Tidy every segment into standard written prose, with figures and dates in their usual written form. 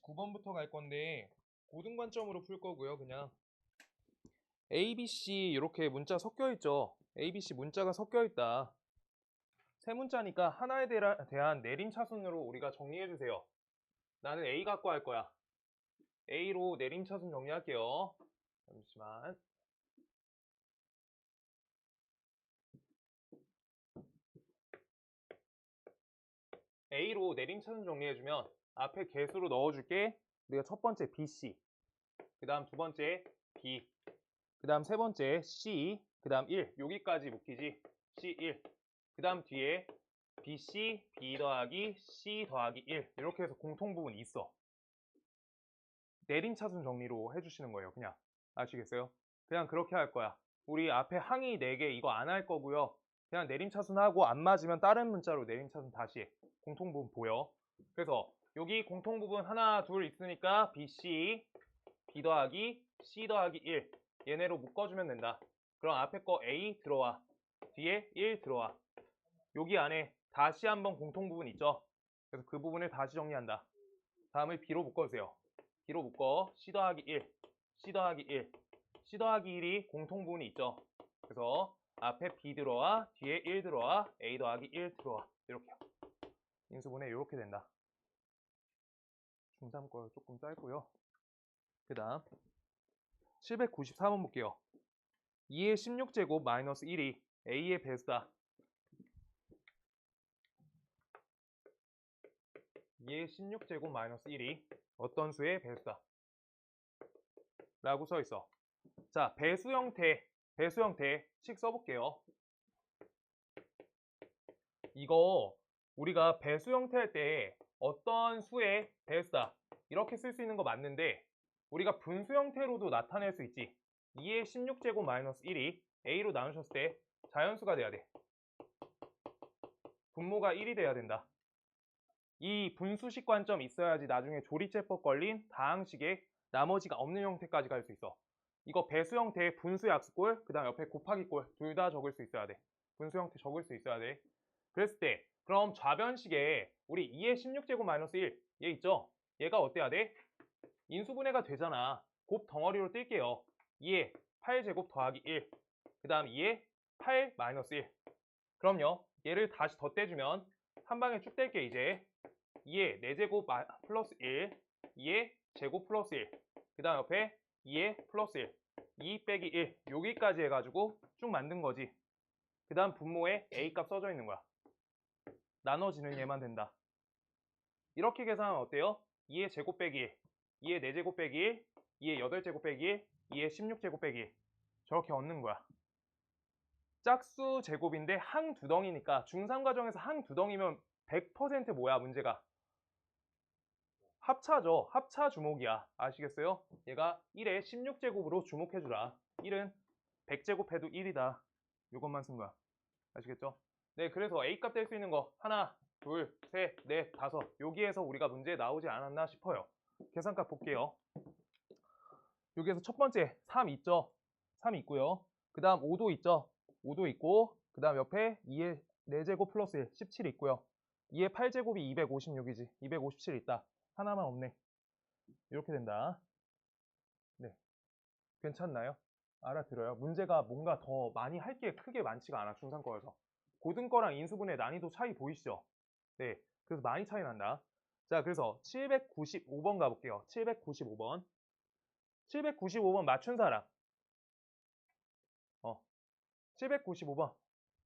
9번부터 갈 건데 고등관점으로 풀 거고요. 그냥 A, B, C 이렇게 문자 섞여 있죠. A, B, C 문자가 섞여 있다. 세 문자니까 하나에 대한 내림차순으로 우리가 정리해 주세요. 나는 A 갖고 할 거야. A로 내림차순 정리할게요. 잠시만. A로 내림차순 정리해주면 앞에 개수로 넣어줄게. 우리가 첫 번째 BC, 그 다음 두 번째 B, 그 다음 세 번째 C, 그 다음 1. 여기까지 묶이지. C1. 그 다음 뒤에 BC, B 더하기 C 더하기 1. 이렇게 해서 공통 부분이 있어. 내림차순 정리로 해주시는 거예요. 그냥. 아시겠어요? 그냥 그렇게 할 거야. 우리 앞에 항이 4개 이거 안 할 거고요. 그냥 내림차순하고 안 맞으면 다른 문자로 내림차순 다시 해. 공통 부분 보여. 그래서 여기 공통 부분 하나, 둘 있으니까 BC, B 더하기 C 더하기 1. 얘네로 묶어주면 된다. 그럼 앞에 거 A 들어와. 뒤에 1 들어와. 여기 안에 다시 한번 공통 부분 있죠? 그래서 그 부분을 다시 정리한다. 다음을 B로 묶어주세요. B로 묶어 C 더하기 1, C 더하기 1, C 더하기 1이 공통 부분이 있죠? 그래서 앞에 B 들어와, 뒤에 1 들어와, A 더하기 1 들어와. 이렇게요. 인수분해 이렇게 된다. 중3 거 조금 짧고요. 그 다음 794번 볼게요. 2의 16제곱 마이너스 1이 A의 배수다. 2의 16제곱 마이너스 1이 어떤 수의 배수다 라고 써있어. 자, 배수 형태씩 써볼게요. 이거 우리가 배수 형태 할 때 어떤 수의 배수다 이렇게 쓸 수 있는 거 맞는데 우리가 분수 형태로도 나타낼 수 있지. 2의 16제곱 마이너스 1이 A로 나누셨을 때 자연수가 돼야 돼. 분모가 1이 돼야 된다. 이 분수식 관점 있어야지 나중에 조리제법 걸린 다항식의 나머지가 없는 형태까지 갈 수 있어. 이거 배수 형태 분수 약수꼴, 그 다음 옆에 곱하기꼴 둘 다 적을 수 있어야 돼. 분수 형태 적을 수 있어야 돼. 그랬을 때 그럼 좌변식에 우리 2의 16제곱 마이너스 1, 얘 있죠? 얘가 어때야 돼? 인수분해가 되잖아. 곱 덩어리로 뜰게요. 2의 8제곱 더하기 1, 그 다음 2의 8 마이너스 1. 그럼요, 얘를 다시 덧대주면 한 방에 쭉 뗄게. 이제 2의 4제곱 플러스 1, 2의 제곱 플러스 1, 그 다음 옆에 2의 플러스 1, 2 빼기 1 여기까지 해가지고 쭉 만든 거지. 그 다음 분모에 A값 써져 있는 거야. 나눠지는 얘만 된다. 이렇게 계산하면 어때요? 2의 제곱 빼기 1, 2의 4제곱 빼기 1, 2의 8제곱 빼기 1, 2의 16제곱 빼기 1 저렇게 얻는 거야. 짝수 제곱인데 항 두 덩이니까 중3 과정에서 항 두 덩이면 100% 뭐야 문제가? 합차죠. 합차 주목이야. 아시겠어요? 얘가 1에 16제곱으로 주목해주라. 1은 100제곱 해도 1이다. 이것만 쓴 거야. 아시겠죠? 네, 그래서 A값 될 수 있는 거 하나, 둘, 셋, 넷, 다섯. 여기에서 우리가 문제에 나오지 않았나 싶어요. 계산값 볼게요. 여기에서 첫 번째 3 있죠? 3 있고요. 그 다음 5도 있죠? 5도 있고 그 다음 옆에 2의 4제곱 플러스 1, 17 있고요. 2의 8제곱이 256이지. 257 있다. 하나만 없네. 이렇게 된다. 네, 괜찮나요? 알아들어요? 문제가 뭔가 더 많이 할 게 크게 많지가 않아. 중3 거여서. 고등 거랑 인수분해 난이도 차이 보이시죠? 네, 그래서 많이 차이 난다. 자, 그래서 795번 가볼게요. 795번. 795번 맞춘 사람. 795번.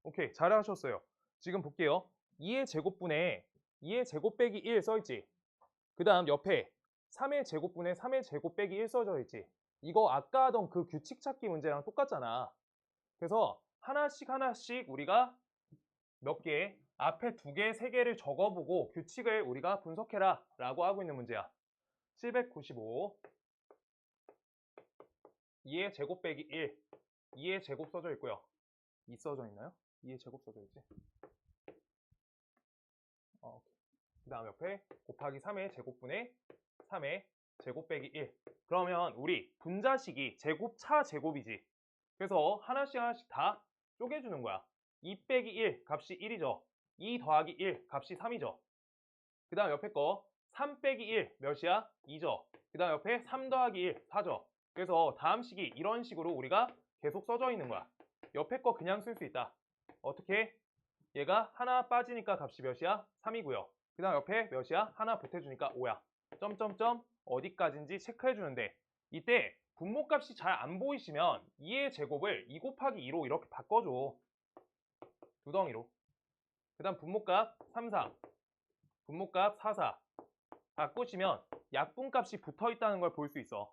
오케이, 잘하셨어요. 지금 볼게요. 2의 제곱분에 2의 제곱 빼기 1 써있지. 그 다음 옆에 3의 제곱분에 3의 제곱 빼기 1 써져 있지. 이거 아까 하던 그 규칙 찾기 문제랑 똑같잖아. 그래서 하나씩 우리가 몇 개, 앞에 2개, 3개를 적어보고 규칙을 우리가 분석해라 라고 하고 있는 문제야. 795 2의 제곱 빼기 1 2의 제곱 써져 있고요. 2 써져 있나요? 2의 제곱 써져 있지. 그 다음 옆에 곱하기 3의 제곱분의 3의 제곱 빼기 1. 그러면 우리 분자식이 제곱 차 제곱이지. 그래서 하나씩 다 쪼개주는 거야. 2 빼기 1 값이 1이죠. 2 더하기 1 값이 3이죠. 그 다음 옆에 거 3 빼기 1 몇이야? 2죠. 그 다음 옆에 3 더하기 1 4죠. 그래서 다음 식이 이런 식으로 우리가 계속 써져 있는 거야. 옆에 거 그냥 쓸 수 있다. 어떻게? 얘가 하나 빠지니까 값이 몇이야? 3이고요. 그 다음 옆에 몇이야? 하나 보태주니까 5야. 점점점 어디까지인지 체크해 주는데 이때 분모값이 잘 안 보이시면 2의 제곱을 2 곱하기 2로 이렇게 바꿔줘. 두 덩이로. 그 다음 분모값 3, 3, 분모값 4, 4 바꾸시면 약분값이 붙어 있다는 걸 볼 수 있어.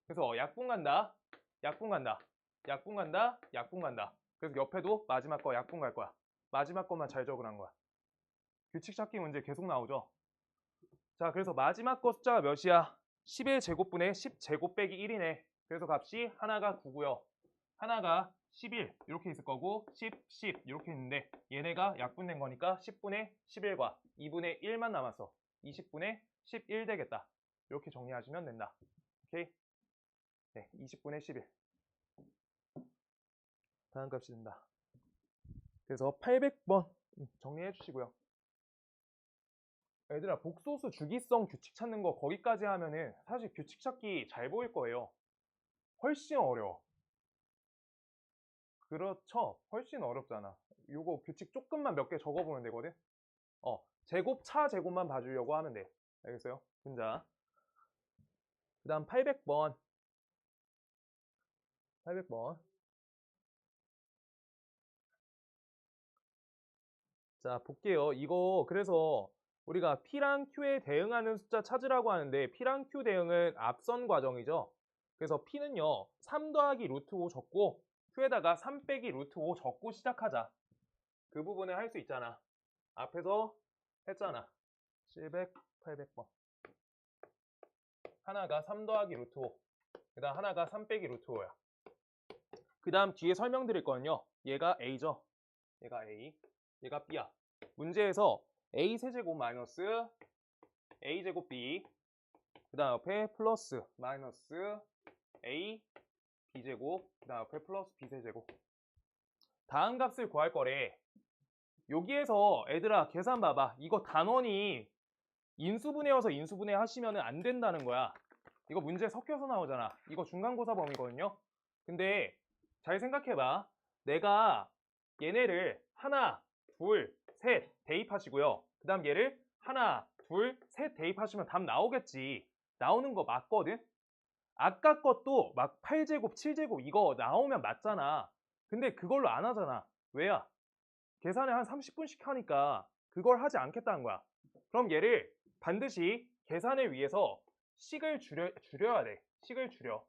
그래서 약분 간다, 약분 간다, 약분 간다, 약분 간다. 그래서 옆에도 마지막 거 약분 갈 거야. 마지막 것만 잘 적으란 거야. 규칙 찾기 문제 계속 나오죠. 자, 그래서 마지막 거 숫자가 몇이야? 11 제곱분의 10 제곱 빼기 1이네. 그래서 값이 하나가 9고요. 하나가 11 이렇게 있을 거고 10, 10 이렇게 있는데 얘네가 약분된 거니까 10분의 11과 2분의 1만 남았어. 20분의 11 되겠다. 이렇게 정리하시면 된다. 오케이? 네, 20분의 11. 다음 값이 된다. 그래서 800번 정리해 주시고요. 얘들아, 복소수 주기성 규칙 찾는 거 거기까지 하면은 사실 규칙 찾기 잘 보일 거예요. 훨씬 어려워. 그렇죠? 훨씬 어렵잖아. 요거 규칙 조금만 몇 개 적어보면 되거든? 제곱, 차 제곱만 봐주려고 하면 돼. 알겠어요? 분자. 그 다음 800번. 800번. 자, 볼게요. 이거 그래서 우리가 P랑 Q에 대응하는 숫자 찾으라고 하는데 P랑 Q 대응은 앞선 과정이죠. 그래서 P는요 3 더하기 루트 5 적고 Q에다가 3 빼기 루트 5 적고 시작하자. 그 부분을 할 수 있잖아. 앞에서 했잖아. 700, 800번. 하나가 3 더하기 루트 5. 그 다음 하나가 3 빼기 루트 5야. 그 다음 뒤에 설명드릴 거는요. 얘가 A죠. 얘가 A. 얘가 B야. 문제에서 A 세제곱 마이너스 A 제곱 B. 그 다음 옆에 플러스 마이너스 A B 제곱. 그 다음 옆에 플러스 B 세제곱. 다음 값을 구할 거래. 여기에서 애들아 계산 봐봐. 이거 단원이 인수분해여서 인수분해 하시면 안 된다는 거야. 이거 문제 섞여서 나오잖아. 이거 중간고사 범위거든요. 근데 잘 생각해봐. 내가 얘네를 하나, 둘, 셋 대입하시고요. 그 다음 얘를 하나, 둘, 셋 대입하시면 답 나오겠지. 나오는 거 맞거든? 아까 것도 막 8제곱, 7제곱 이거 나오면 맞잖아. 근데 그걸로 안 하잖아. 왜야? 계산을 한 30분씩 하니까 그걸 하지 않겠다는 거야. 그럼 얘를 반드시 계산을 위해서 식을 줄여야 돼. 식을 줄여.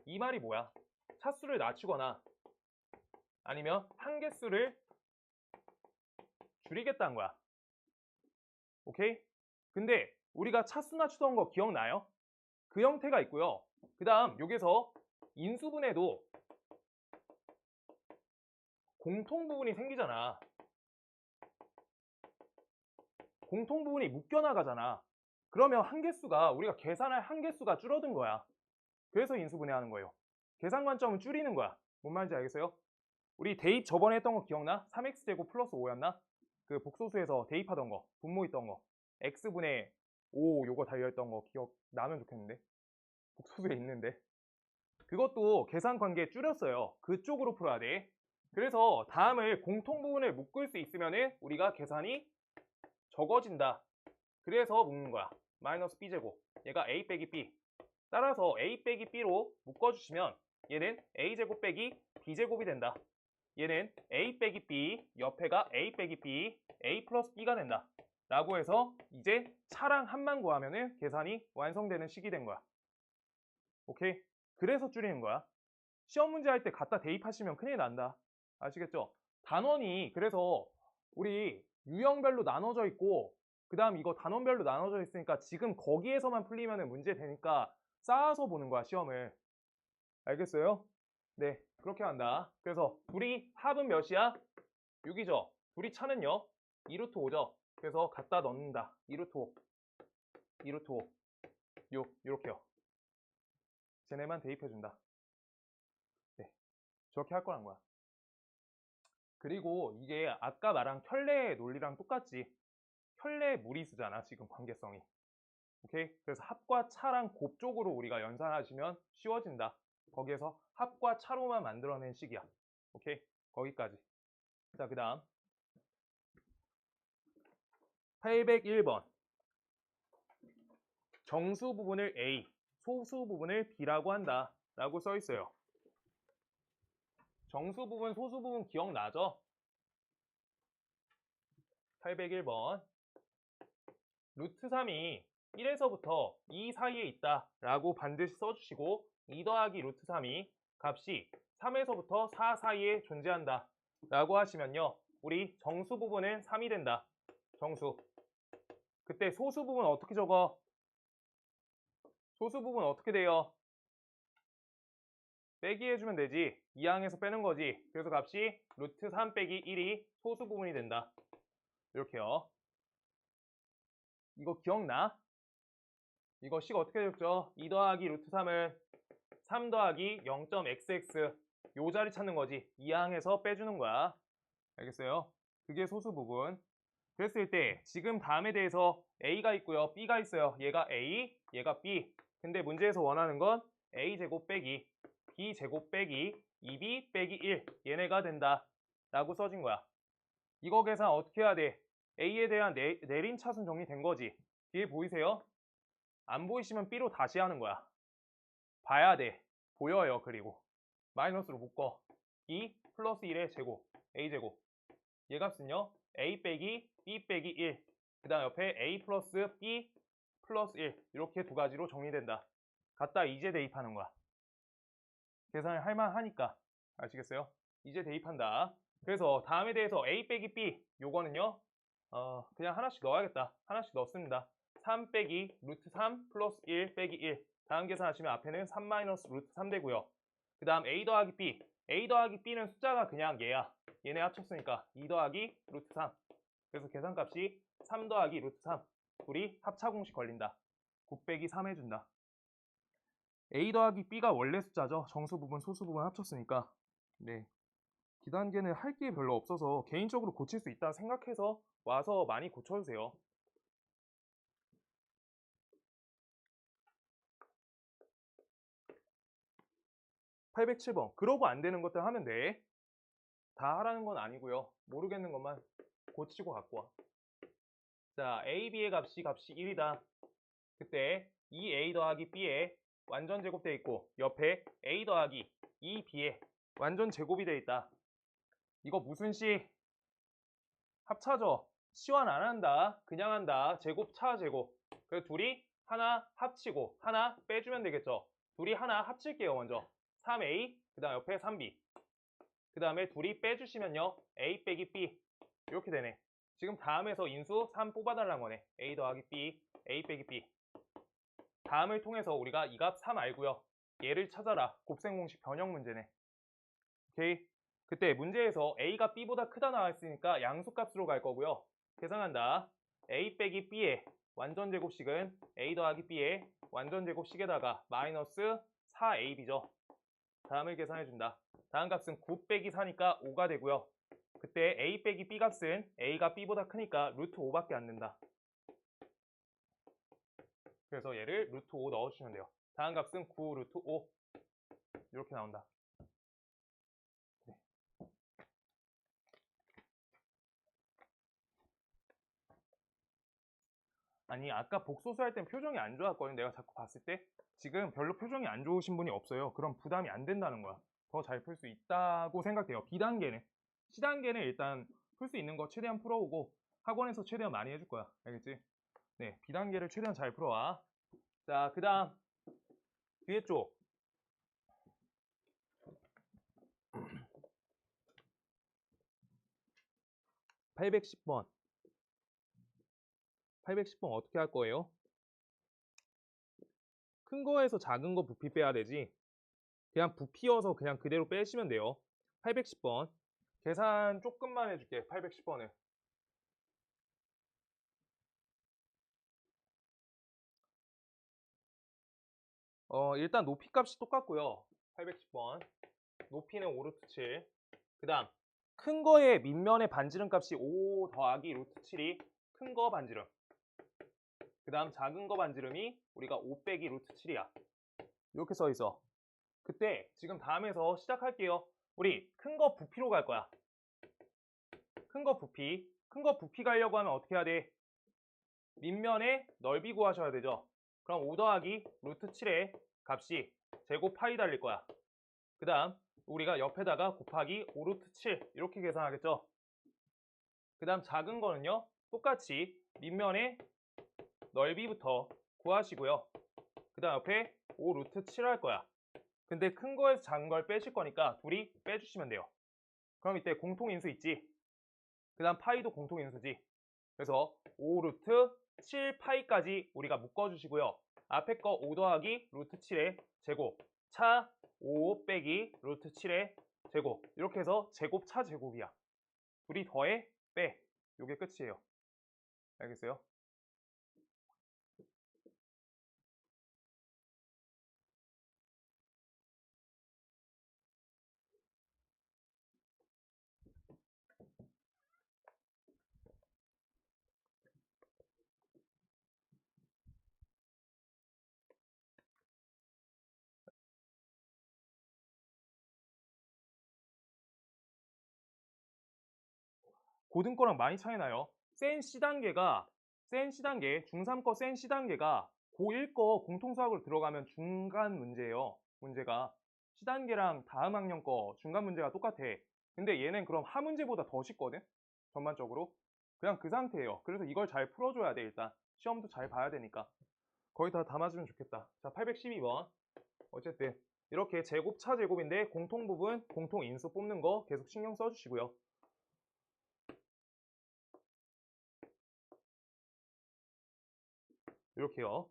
이 말이 뭐야? 차수를 낮추거나 아니면 한계수를 줄이겠다는 거야. 오케이? 근데 우리가 차수 낮추던 거 기억나요? 그 형태가 있고요. 그 다음 여기서 인수분해도 공통부분이 생기잖아. 공통부분이 묶여나가잖아. 그러면 한계수가 우리가 계산할 한계수가 줄어든 거야. 그래서 인수분해하는 거예요. 계산 관점은 줄이는 거야. 뭔 말인지 알겠어요? 우리 대입 저번에 했던 거 기억나? 3x제곱 플러스 5였나? 그 복소수에서 대입하던 거, 분모 있던 거. x분의 5 요거 달려있던 거 기억나면 좋겠는데. 복소수에 있는데. 그것도 계산 관계 줄였어요. 그쪽으로 풀어야 돼. 그래서 다음을 공통부분을 묶을 수 있으면 우리가 계산이 적어진다. 그래서 묶는 거야. 마이너스 b제곱. 얘가 a 빼기 b. 따라서 a 빼기 b로 묶어주시면 얘는 a제곱 빼기 b제곱이 된다. 얘는 a 빼기 b, 옆에가 a 빼기 b, a 플러스 b가 된다. 라고 해서 이제 차랑 합만 구하면 계산이 완성되는 식이 된 거야. 오케이? 그래서 줄이는 거야. 시험 문제 할 때 갖다 대입하시면 큰일 난다. 아시겠죠? 단원이 그래서 우리 유형별로 나눠져 있고 그 다음 이거 단원별로 나눠져 있으니까 지금 거기에서만 풀리면 문제 되니까 쌓아서 보는 거야 시험을. 알겠어요? 네, 그렇게 한다. 그래서 둘이 합은 몇이야? 6이죠. 둘이 차는요? 2루트 5죠. 그래서 갖다 넣는다. 2루트 5, 2루트 5, 6 이렇게요. 쟤네만 대입해준다. 네, 저렇게 할 거란 거야. 그리고 이게 아까 말한 켤레 논리랑 똑같지. 혈내 무리수잖아, 지금 관계성이. 오케이? 그래서 합과 차랑 곱 쪽으로 우리가 연산하시면 쉬워진다. 거기에서 합과 차로만 만들어낸 식이야. 오케이? 거기까지. 자, 그 다음 801번. 정수 부분을 A, 소수 부분을 B라고 한다 라고 써 있어요. 정수 부분, 소수 부분 기억나죠? 801번. 루트 3이 1에서부터 2 사이에 있다 라고 반드시 써주시고 2 더하기 루트 3이 값이 3에서부터 4 사이에 존재한다 라고 하시면요, 우리 정수 부분은 3이 된다. 정수. 그때 소수 부분 어떻게 적어? 소수 부분 어떻게 돼요? 빼기 해주면 되지. 2항에서 빼는 거지. 그래서 값이 루트 3 빼기 1이 소수 부분이 된다. 이렇게요. 이거 기억나? 이거 식 어떻게 적죠? 2 더하기 루트 3은 3 더하기 0.xx 요 자리 찾는 거지. 2항에서 빼주는 거야. 알겠어요? 그게 소수 부분. 그랬을 때 지금 다음에 대해서 A가 있고요, B가 있어요. 얘가 A, 얘가 B. 근데 문제에서 원하는 건 A제곱 빼기 B제곱 빼기 2B 빼기 1 얘네가 된다 라고 써진 거야. 이거 계산 어떻게 해야 돼? A에 대한 내린 차순 정리된 거지. 뒤에 보이세요? 안 보이시면 B로 다시 하는 거야. 봐야 돼. 보여요. 그리고 마이너스로 묶어. 2 플러스 1의 제곱 A제곱. 얘 값은요, A 빼기 B 빼기 1. 그 다음 옆에 A 플러스 B 플러스 1. 이렇게 두 가지로 정리된다. 갖다 이제 대입하는 거야. 계산을 할만하니까. 아시겠어요? 이제 대입한다. 그래서 다음에 대해서 A 빼기 B 요거는요, 그냥 하나씩 넣어야겠다. 하나씩 넣습니다. 3 빼기 루트 3 플러스 1 빼기 1. 다음 계산하시면 앞에는 3 마이너스 루트 3 되고요. 그 다음 A 더하기 B. A 더하기 B는 숫자가 그냥 얘야. 얘네 합쳤으니까 2 더하기 루트 3. 그래서 계산값이 3 더하기 루트 3. 둘이 합차 공식 걸린다. 9 빼기 3 해준다. A 더하기 B가 원래 숫자죠. 정수 부분, 소수 부분 합쳤으니까. 네. 기단계는 할 게 별로 없어서 개인적으로 고칠 수 있다 생각해서 와서 많이 고쳐주세요. 807번. 그러고 안 되는 것들 하면 돼. 다 하라는 건 아니고요. 모르겠는 것만 고치고 갖고 와. 자, A, B의 값이 1이다. 그때 2A 더하기 B에 완전 제곱되어 있고 옆에 A 더하기 2B에 완전 제곱이 되어 있다. 이거 무슨 식? 합차죠. 치환 안 한다. 그냥 한다. 제곱, 차, 제곱. 그래서 둘이 하나 합치고 하나 빼주면 되겠죠. 둘이 하나 합칠게요. 먼저 3A, 그 다음 옆에 3B. 그 다음에 둘이 빼주시면요, A 빼기 B 이렇게 되네. 지금 다음에서 인수 3 뽑아달라는 거네. A 더하기 B, A 빼기 B. 다음을 통해서 우리가 이 값 3 알고요, 얘를 찾아라. 곱셈 공식 변형 문제네. 오케이. 그때 문제에서 A가 B보다 크다 나왔으니까 양수값으로 갈 거고요. 계산한다. A 빼기 B의 완전 제곱식은 A 더하기 B의 완전 제곱식에다가 마이너스 4AB죠. 다음을 계산해준다. 다음 값은 9 빼기 4니까 5가 되고요. 그때 A 빼기 B 값은 A가 B보다 크니까 루트 5밖에 안 된다. 그래서 얘를 루트 5 넣어주시면 돼요. 다음 값은 9 루트 5 이렇게 나온다. 네. 아니, 아까 복소수 할 땐 표정이 안 좋았거든. 내가 자꾸 봤을 때. 지금 별로 표정이 안 좋으신 분이 없어요. 그럼 부담이 안 된다는 거야. 더 잘 풀 수 있다고 생각해요. B단계는. C단계는 일단 풀 수 있는 거 최대한 풀어오고 학원에서 최대한 많이 해줄 거야. 알겠지? 네, B단계를 최대한 잘 풀어와. 자, 그 다음 뒤에 쪽. 810번. 810번 어떻게 할 거예요? 큰 거에서 작은 거 부피 빼야 되지. 그냥 부피여서 그냥 그대로 빼시면 돼요. 810번. 계산 조금만 해줄게. 810번을. 일단 높이 값이 똑같고요. 810번. 높이는 5루트 7. 그 다음 큰 거의 밑면의 반지름 값이 5 더하기 루트 7이 큰 거 반지름. 그 다음 작은 거 반지름이 우리가 5 빼기 루트 7이야. 이렇게 써 있어. 그때 지금 다음에서 시작할게요. 우리 큰 거 부피로 갈 거야. 큰 거 부피. 큰 거 부피 가려고 하면 어떻게 해야 돼? 밑면의 넓이 구하셔야 되죠. 그럼 5 더하기 루트 7의 값이 제곱 파이 달릴 거야. 그 다음 우리가 옆에다가 곱하기 5 루트 7 이렇게 계산하겠죠. 그 다음 작은 거는요. 똑같이 밑면의 넓이부터 구하시고요. 그 다음 옆에 5 루트 7 할 거야. 근데 큰 거에서 작은 걸 빼실 거니까 둘이 빼주시면 돼요. 그럼 이때 공통인수 있지? 그 다음 파이도 공통인수지. 그래서 5 루트 7 파이까지 우리가 묶어주시고요. 앞에 거 5 더하기 루트 7의 제곱 차 5 빼기 루트 7의 제곱 이렇게 해서 제곱 차 제곱이야. 둘이 더해 빼. 요게 끝이에요. 알겠어요? 고등 거랑 많이 차이 나요. 센 C단계, 중3 거 센 C단계가 고1 거 공통수학으로 들어가면 중간 문제예요. 문제가 C단계랑 다음 학년 거 중간 문제가 똑같아. 근데 얘는 그럼 하 문제보다 더 쉽거든? 전반적으로. 그냥 그 상태예요. 그래서 이걸 잘 풀어줘야 돼, 일단. 시험도 잘 봐야 되니까. 거의 다 담아주면 좋겠다. 자, 812번. 어쨌든 이렇게 제곱, 차, 제곱인데 공통 부분, 공통 인수 뽑는 거 계속 신경 써주시고요. 이렇게요.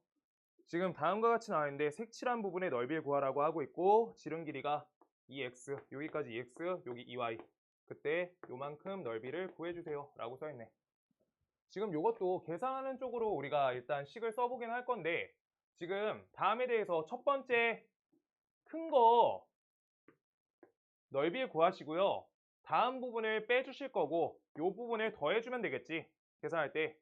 지금 다음과 같이 나와 있는데 색칠한 부분의 넓이를 구하라고 하고 있고 지름 길이가 2x, 여기까지 2x, 여기 2y. 그때 요만큼 넓이를 구해주세요 라고 써있네. 지금 요것도 계산하는 쪽으로 우리가 일단 식을 써보긴 할 건데 지금 다음에 대해서 첫 번째 큰 거 넓이를 구하시고요. 다음 부분을 빼주실 거고 요 부분을 더해주면 되겠지. 계산할 때.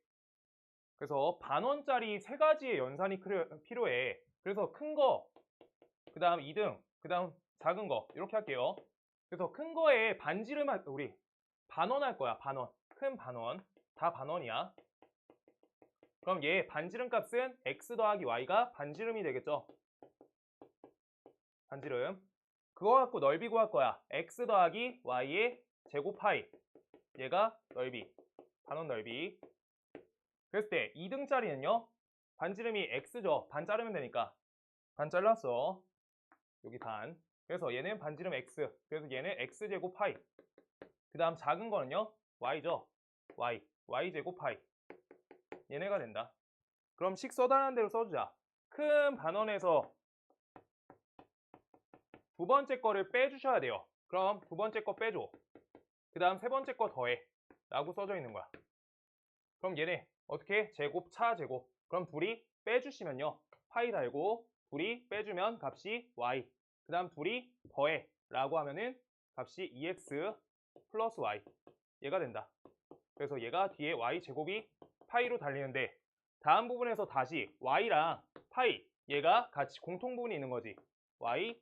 그래서 반원짜리 세 가지의 연산이 필요해. 그래서 큰 거, 그 다음 2등, 그 다음 작은 거 이렇게 할게요. 그래서 큰 거에 반지름 우리 반원 할 거야. 반원. 큰 반원. 다 반원이야. 그럼 얘 반지름 값은 x 더하기 y가 반지름이 되겠죠. 반지름. 그거 갖고 넓이 구할 거야. x 더하기 y의 제곱 파이. 얘가 넓이. 반원 넓이. 그랬을 때 2등짜리는요. 반지름이 x죠. 반 자르면 되니까. 반 잘랐어. 여기 반. 그래서 얘는 반지름 x. 그래서 얘는 x제곱 파이. 그 다음 작은 거는요. y죠. y제곱 파이. 얘네가 된다. 그럼 식 써달라는 대로 써주자. 큰 반원에서 두 번째 거를 빼주셔야 돼요. 그럼 두 번째 거 빼줘. 그 다음 세 번째 거 더해. 라고 써져 있는 거야. 그럼 얘네 어떻게? 제곱, 차, 제곱. 그럼 둘이 빼주시면요. 파이 달고 둘이 빼주면 값이 y. 그 다음 둘이 더해. 라고 하면은 값이 2x 플러스 y. 얘가 된다. 그래서 얘가 뒤에 y 제곱이 파이로 달리는데 다음 부분에서 다시 y랑 파이 얘가 같이 공통 부분이 있는 거지. y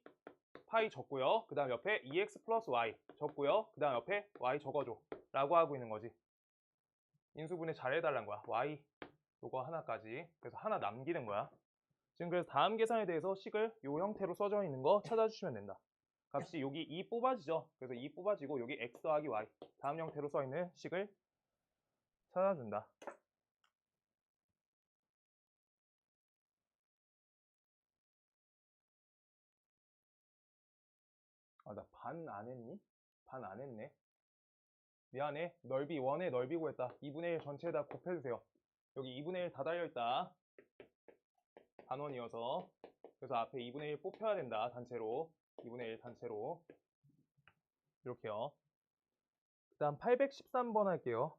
파이 적고요. 그 다음 옆에 2x 플러스 y 적고요. 그 다음 옆에 y 적어줘. 라고 하고 있는 거지. 인수분해 잘 해달라는 거야. y 요거 하나까지. 그래서 하나 남기는 거야. 지금 그래서 다음 계산에 대해서 식을 요 형태로 써져 있는 거 찾아주시면 된다. 값이 여기 2 뽑아지죠. 그래서 2 뽑아지고 여기 x 더하기 y 다음 형태로 써 있는 식을 찾아준다. 아, 나 반 안 했니? 반 안 했네. 미안해. 넓이 원의 넓이 구했다. 2분의 1 전체에다 곱해주세요. 여기 2분의 1 다 달려있다. 반원이어서. 그래서 앞에 2분의 1 뽑혀야 된다. 단체로. 2분의 1 단체로. 이렇게요. 그 다음 813번 할게요.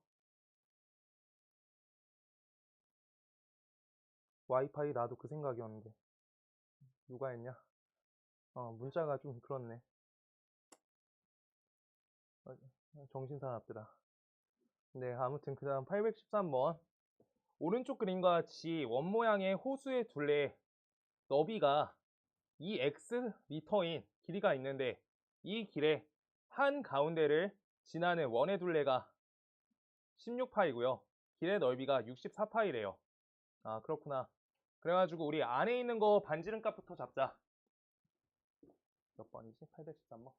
와이파이 나도 그 생각이었는데. 누가 했냐? 문자가 좀 그렇네. 정신 사납더라. 네, 아무튼 그 다음 813번. 오른쪽 그림과 같이 원 모양의 호수의 둘레 너비가 이 x 미터인 길이가 있는데 이 길의 한 가운데를 지나는 원의 둘레가 16파이고요. 길의 넓이가 64파이래요. 아, 그렇구나. 그래가지고 우리 안에 있는 거 반지름 값부터 잡자. 몇 번이지? 813번.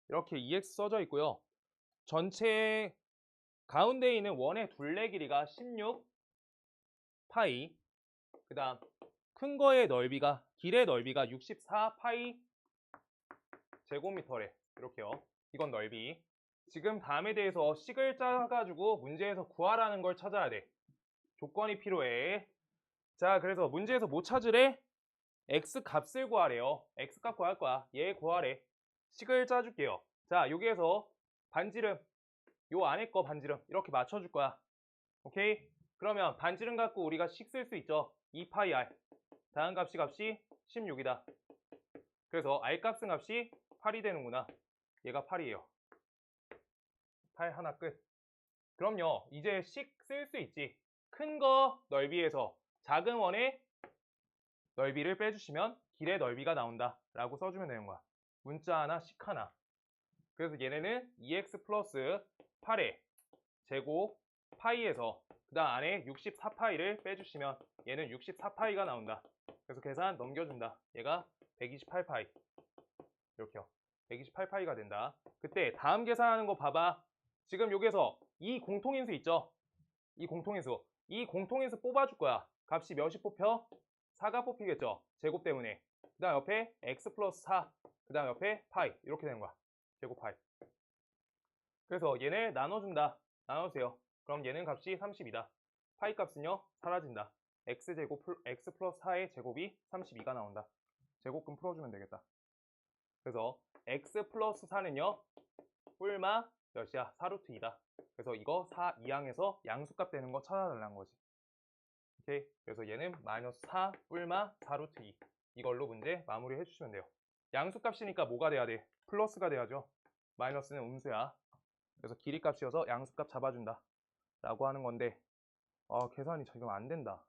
이렇게 EX 써져 있고요. 전체 가운데 있는 원의 둘레 길이가 16파이. 그 다음 큰 거의 넓이가, 길의 넓이가 64파이 제곱미터래. 이렇게요. 이건 넓이. 지금 다음에 대해서 식을 짜가지고 문제에서 구하라는 걸 찾아야 돼. 조건이 필요해. 자, 그래서 문제에서 뭐 찾으래? x 값을 구하래요. x 값 구할 거야. 얘 구하래. 식을 짜줄게요. 자, 여기에서 반지름, 요 안에 거 반지름 이렇게 맞춰줄 거야. 오케이? 그러면 반지름 갖고 우리가 식 쓸 수 있죠. 2파이 r. 다음 값이 16이다. 그래서 r 값은 값이 8이 되는구나. 얘가 8이에요. 8 하나 끝. 그럼요. 이제 식 쓸 수 있지. 큰 거 넓이에서 작은 원의 넓이를 빼주시면 길의 넓이가 나온다 라고 써주면 되는 거야. 문자 하나, 식 하나. 그래서 얘네는 2x 플러스 8의 제곱 파이에서 그 다음 안에 64파이를 빼주시면 얘는 64파이가 나온다. 그래서 계산 넘겨준다. 얘가 128파이. 이렇게요. 128파이가 된다. 그때 다음 계산하는 거 봐봐. 지금 여기서 이 공통인수 있죠? 이 공통인수 뽑아줄 거야. 값이 몇이 뽑혀? 4가 뽑히겠죠? 제곱 때문에. 그 다음 옆에 x 플러스 4. 그 다음 옆에 파이. 이렇게 되는 거야. 제곱 파이. 그래서 얘네 나눠준다. 나눠주세요. 그럼 얘는 값이 30이다. 파이 값은요? 사라진다. x 플러스 4의 제곱이 32가 나온다. 제곱근 풀어주면 되겠다. 그래서 x 플러스 4는요? 뿔마 몇이야? 4루트 2다. 그래서 이거 4 이항에서 양수값 되는 거 찾아달라는 거지. 오케이? 그래서 얘는 마이너스 4 뿔마 4루트 2. 이걸로 문제 마무리 해주시면 돼요. 양수값이니까 뭐가 돼야 돼? 플러스가 돼야죠. 마이너스는 음수야. 그래서 길이값이어서 양수값 잡아준다 라고 하는 건데 계산이 지금 안 된다.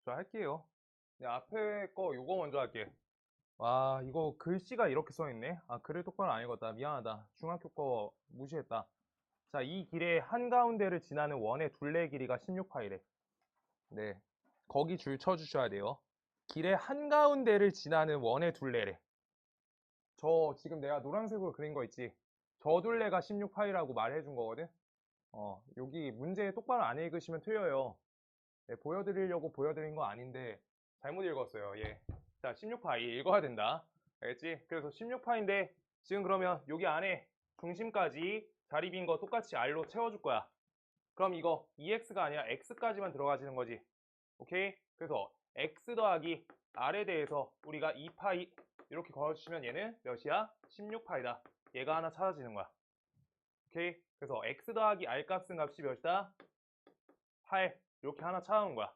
저 할게요. 네, 앞에 거 요거 먼저 할게. 와, 이거 글씨가 이렇게 써있네. 아, 글을 똑바로 안 읽었다. 미안하다. 중학교 거 무시했다. 자, 이 길의 한가운데를 지나는 원의 둘레 길이가 16파이래. 네. 거기 줄 쳐주셔야 돼요. 길의 한가운데를 지나는 원의 둘레래. 저 지금 내가 노란색으로 그린 거 있지? 저 둘레가 16파이라고 말해준 거거든? 여기 문제 똑바로 안 읽으시면 틀려요. 네, 보여드리려고 보여드린 거 아닌데 잘못 읽었어요. 예. 자, 16파이 읽어야 된다. 알겠지? 그래서 16파인데 지금 그러면 여기 안에 중심까지 자리 빈 거 똑같이 R로 채워줄 거야. 그럼 이거 EX가 아니라 X까지만 들어가지는 거지. 오케이? 그래서 X 더하기 R에 대해서 우리가 2파이 이렇게 걸어주시면 얘는 몇이야? 16파이다. 얘가 하나 찾아지는 거야. 오케이? 그래서 X 더하기 R 값이 몇이다? 8. 이렇게 하나 찾아오는 거야.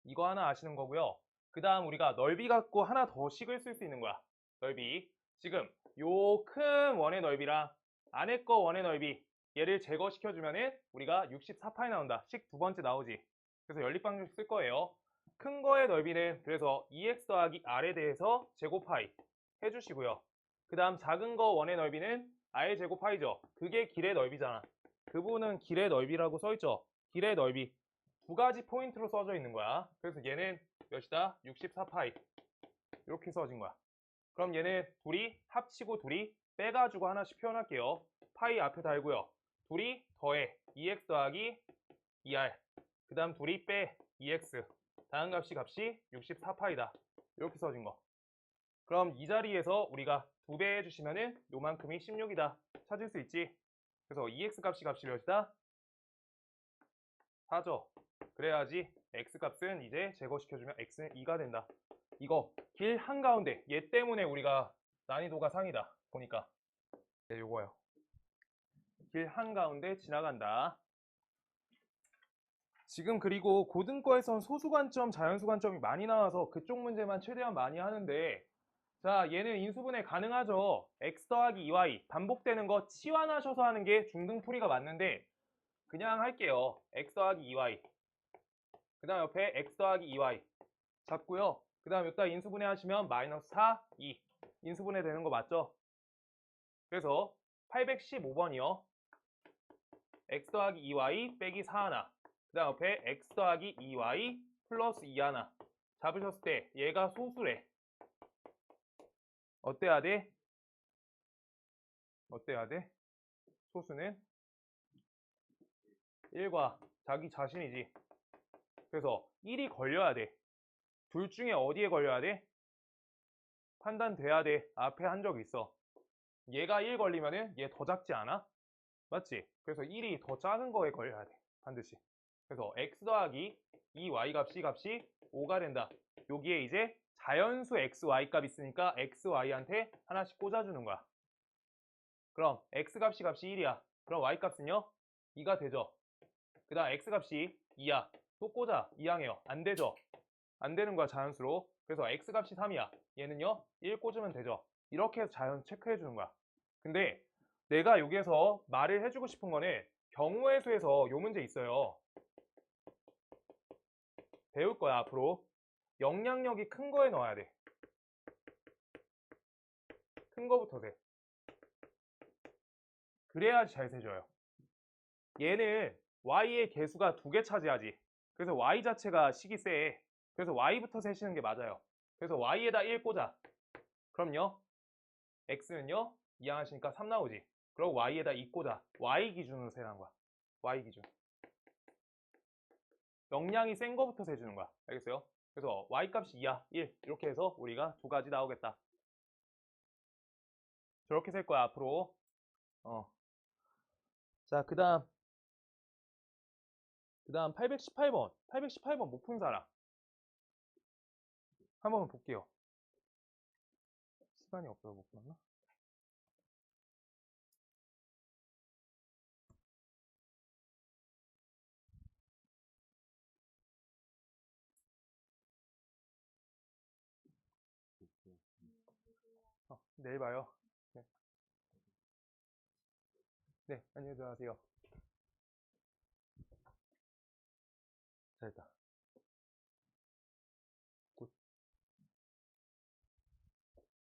이거 하나 아시는 거고요. 그 다음 우리가 넓이 갖고 하나 더 식을 쓸 수 있는 거야. 넓이. 지금 요 큰 원의 넓이랑 안에 거 원의 넓이 얘를 제거시켜주면은 우리가 64파이 나온다. 식 두 번째 나오지. 그래서 연립방정식 쓸 거예요. 큰 거의 넓이는 그래서 2x 더하기 r에 대해서 제곱파이 해주시고요. 그 다음 작은 거 원의 넓이는 r 제곱파이죠. 그게 길의 넓이잖아. 그 부분은 길의 넓이라고 써있죠. 길의 넓이. 두 가지 포인트로 써져 있는 거야. 그래서 얘는 몇이다? 64파이. 이렇게 써진 거야. 그럼 얘는 둘이 합치고 둘이 빼가지고 하나씩 표현할게요. 파이 앞에 달고요. 둘이 더해 2x 더하기 2r. 그 다음 둘이 빼 2x. 다음 값이 64파이다. 이렇게 써진 거. 그럼 이 자리에서 우리가 2배 해주시면은 요만큼이 16이다. 찾을 수 있지? 그래서 2x 값이 몇이다? 4죠. 그래야지 x 값은 이제 제거시켜주면 x는 2가 된다. 이거 길 한가운데 얘 때문에 우리가 난이도가 상이다. 보니까 네, 요거요. 길 한가운데 지나간다. 지금 그리고 고등과에선 소수관점, 자연수관점이 많이 나와서 그쪽 문제만 최대한 많이 하는데 자, 얘는 인수분해 가능하죠. x 더하기 2y 반복되는 거 치환하셔서 하는 게 중등풀이가 맞는데 그냥 할게요. x 더하기 2y 그 다음 옆에 x 더하기 2y 잡고요. 그 다음 여기다 인수분해 하시면 마이너스 4, 2 인수분해 되는 거 맞죠? 그래서 815번이요. x 더하기 2y 빼기 4 하나 그 다음 옆에 x 더하기 2y 플러스 2 하나 잡으셨을 때 얘가 소수래. 어때야 돼? 어때야 돼? 소수는 1과 자기 자신이지. 그래서 1이 걸려야 돼. 둘 중에 어디에 걸려야 돼? 판단돼야 돼. 앞에 한 적 있어. 얘가 1 걸리면은 얘 더 작지 않아? 맞지? 그래서 1이 더 작은 거에 걸려야 돼. 반드시. 그래서 x 더하기 2y 값이 5가 된다. 여기에 이제 자연수 xy 값 있으니까 xy한테 하나씩 꽂아주는 거야. 그럼 x 값이 1이야. 그럼 y 값은요? 2가 되죠. 그 다음 x 값이 2야. 또 꽂아. 이항해요. 안 되죠. 안 되는 거야, 자연수로. 그래서 x 값이 3이야. 얘는요, 1 꽂으면 되죠. 이렇게 해서 자연 체크해 주는 거야. 근데 내가 여기에서 말을 해주고 싶은 거는 경우의 수에서 요 문제 있어요. 배울 거야, 앞으로. 영향력이 큰 거에 넣어야 돼. 큰 거부터 돼. 그래야지 잘 세져요. 얘는 y의 개수가 2개 차지하지. 그래서 y 자체가 식이 세. 그래서 y부터 세시는 게 맞아요. 그래서 y에다 1 꽂아. 그럼요. x는요. 이항하시니까 3 나오지. 그리고 y에다 2 꽂아. y 기준으로 세라는 거야. y 기준. 영향이 센 거부터 세주는 거야. 알겠어요? 그래서 y 값이 2야. 1. 이렇게 해서 우리가 두 가지 나오겠다. 저렇게 셀 거야, 앞으로. 자, 그 다음 818번. 818번 못 푼 사람. 한번 볼게요. 시간이 없어서 못 풀었나? 내일 봐요. 네. 네, 안녕히 들어가세요. 잘했다.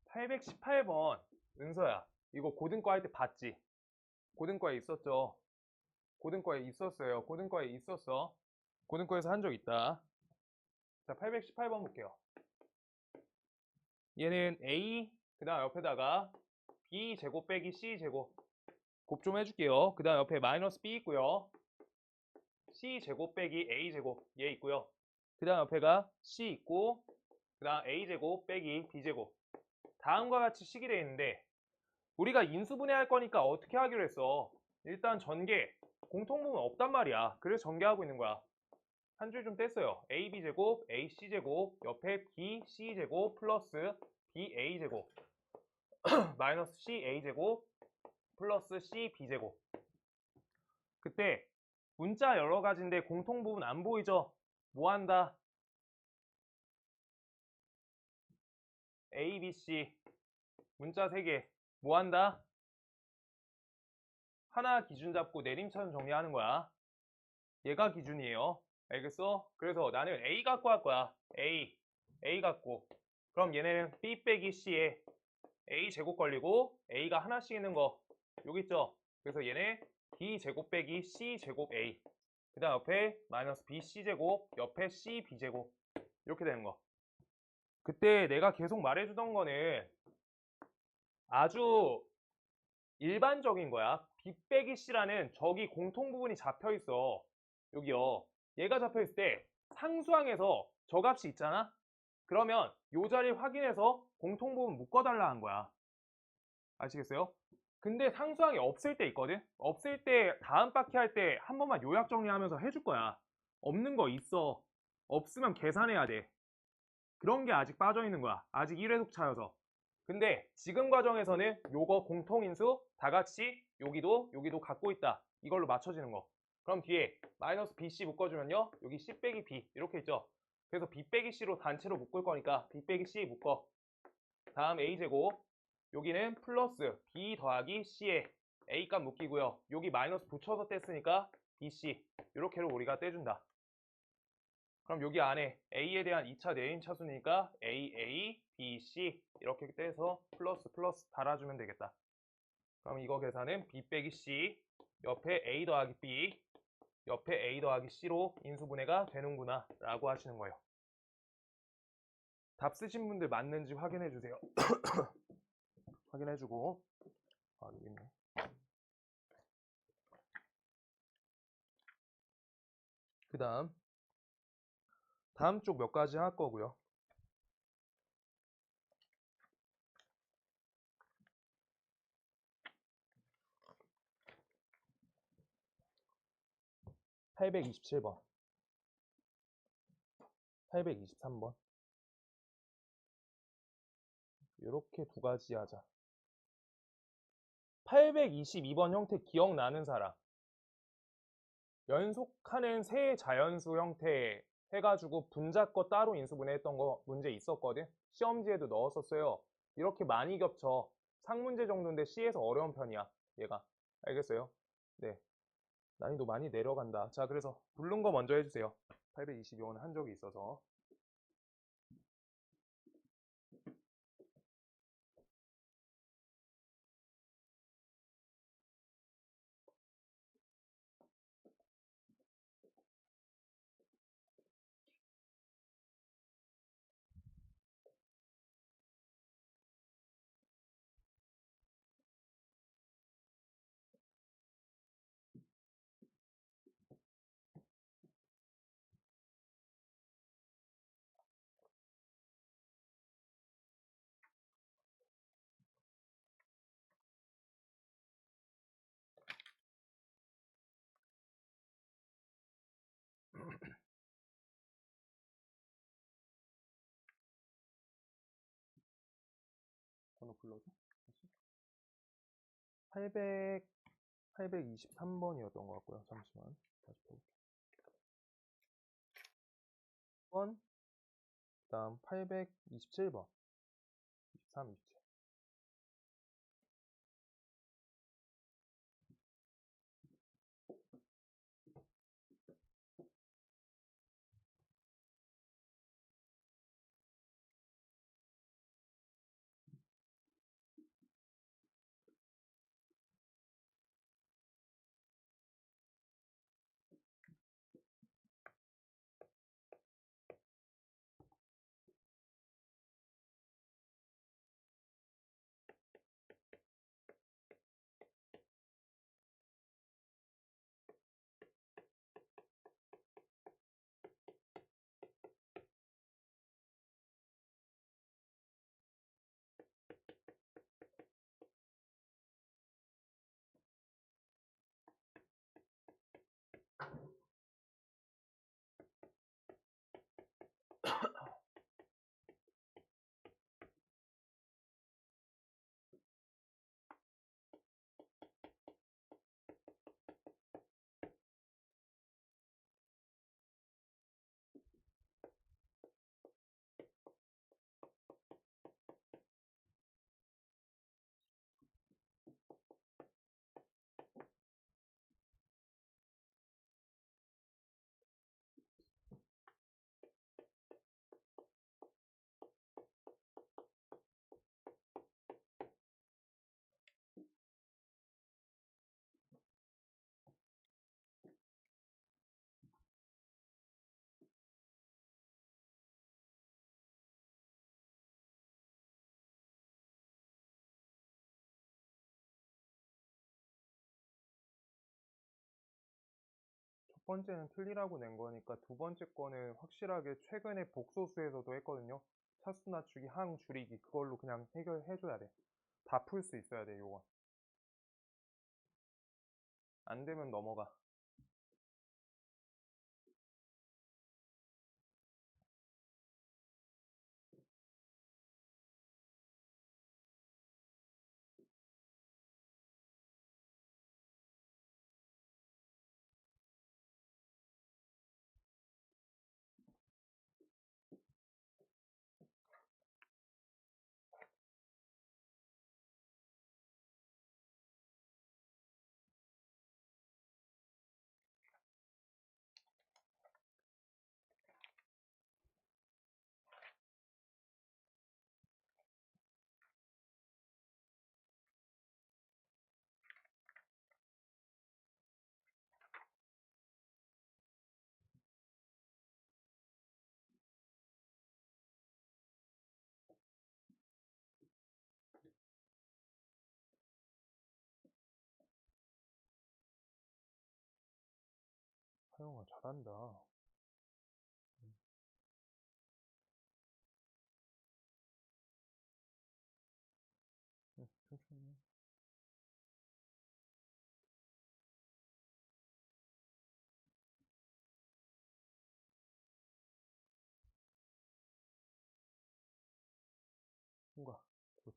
818번. 은서야, 이거 고등과 할 때 봤지? 고등과에 있었죠? 고등과에 있었어요. 고등과에 있었어. 고등과에서 한 적 있다. 자, 818번 볼게요. 얘는 A, 그 다음 옆에다가 B제곱 빼기 C제곱. 곱 좀 해줄게요. 그 다음 옆에 마이너스 B 있고요. C제곱 빼기 A제곱. 얘 있고요. 그 다음 옆에가 C 있고, 그 다음 A제곱 빼기 B제곱. 다음과 같이 식이 되어 있는데, 우리가 인수분해할 거니까 어떻게 하기로 했어? 일단 전개, 공통부분 없단 말이야. 그래서 전개하고 있는 거야. 한 줄 좀 뗐어요. AB제곱, AC제곱, 옆에 BC제곱 플러스 BA제곱 마이너스 CA제곱 플러스 CB제곱. 그때 문자 여러 가지인데 공통부분 안 보이죠? 뭐 한다? A, B, C 문자 3개 뭐 한다? 하나 기준 잡고 내림차순 정리하는 거야. 얘가 기준이에요. 알겠어? 그래서 나는 A 갖고 할 거야. A 갖고. 그럼 얘네는 B 빼기 C에 A 제곱 걸리고 A가 하나씩 있는 거 여기 있죠? 그래서 얘네 B 제곱 빼기 C 제곱 A. 그 다음 옆에 마이너스 BC 제곱 옆에 C B 제곱 이렇게 되는 거. 그때 내가 계속 말해주던 거는 아주 일반적인 거야. B 빼기 C라는 저기 공통 부분이 잡혀 있어. 여기요. 얘가 잡혀 있을 때 상수항에서 저 값이 있잖아? 그러면 요 자리 확인해서 공통 부분 묶어달라 한 거야. 아시겠어요? 근데 상수항이 없을 때 있거든? 없을 때 다음 바퀴 할 때 한 번만 요약 정리하면서 해줄 거야. 없는 거 있어. 없으면 계산해야 돼. 그런 게 아직 빠져 있는 거야. 아직 1회속 차여서. 근데 지금 과정에서는 요거 공통인수 다 같이 여기도 갖고 있다. 이걸로 맞춰지는 거. 그럼 뒤에 마이너스 BC 묶어주면요. 여기 C 빼기 B 이렇게 있죠. 그래서 B 빼기 C로 단체로 묶을 거니까 B 빼기 C 묶어. 다음 A제곱 여기는 플러스 B 더하기 C에 A 값 묶이고요. 여기 마이너스 붙여서 뗐으니까 BC 이렇게로 우리가 떼준다. 그럼 여기 안에 A에 대한 2차 내림차순이니까 AA, BC 이렇게 떼서 플러스 플러스 달아주면 되겠다. 그럼 이거 계산은 B 빼기 C 옆에 A 더하기 B 옆에 A 더하기 C로 인수분해가 되는구나 라고 하시는 거예요. 답 쓰신 분들 맞는지 확인해 주세요. 확인해주고 여기 있네. 그 다음 쪽 몇 가지 할 거고요. (827번) (823번) 이렇게 두 가지 하자. 822번 형태 기억나는 사람? 연속하는 세 자연수 형태 해가지고 분자 거 따로 인수분해했던 거 문제 있었거든? 시험지에도 넣었었어요. 이렇게 많이 겹쳐. 상문제 정도인데 C에서 어려운 편이야. 얘가. 알겠어요? 네. 난이도 많이 내려간다. 자, 그래서 부른 거 먼저 해주세요. 822번 한 적이 있어서. 번호 불러줘. 823번이었던 것 같고요. 잠시만. 다시 볼게요. 1번, 그 다음 827번. 23, 27. 번째는 틀리라고 낸 거니까 두 번째 거는 확실하게 최근에 복소수에서도 했거든요. 차수 낮추기, 항 줄이기 그걸로 그냥 해결해줘야 돼. 다 풀 수 있어야 돼, 요건. 안 되면 넘어가. 하영아 잘한다. 천천히. 통과. 굿.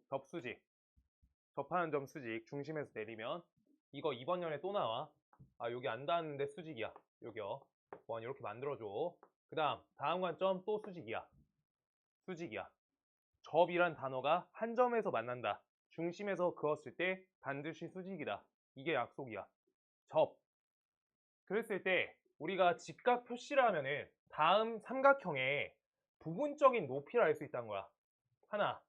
접수직. 접하는 점 수직. 중심에서 내리면. 이거 이번 년에 또 나와. 아, 여기 안 닿았는데 수직이야. 여기요. 원 이렇게 만들어줘. 그 다음 관점 또 수직이야. 수직이야. 접이란 단어가 한 점에서 만난다. 중심에서 그었을 때 반드시 수직이다. 이게 약속이야. 접. 그랬을 때 우리가 직각 표시를 하면은 다음 삼각형의 부분적인 높이를 알 수 있다는 거야. 하나,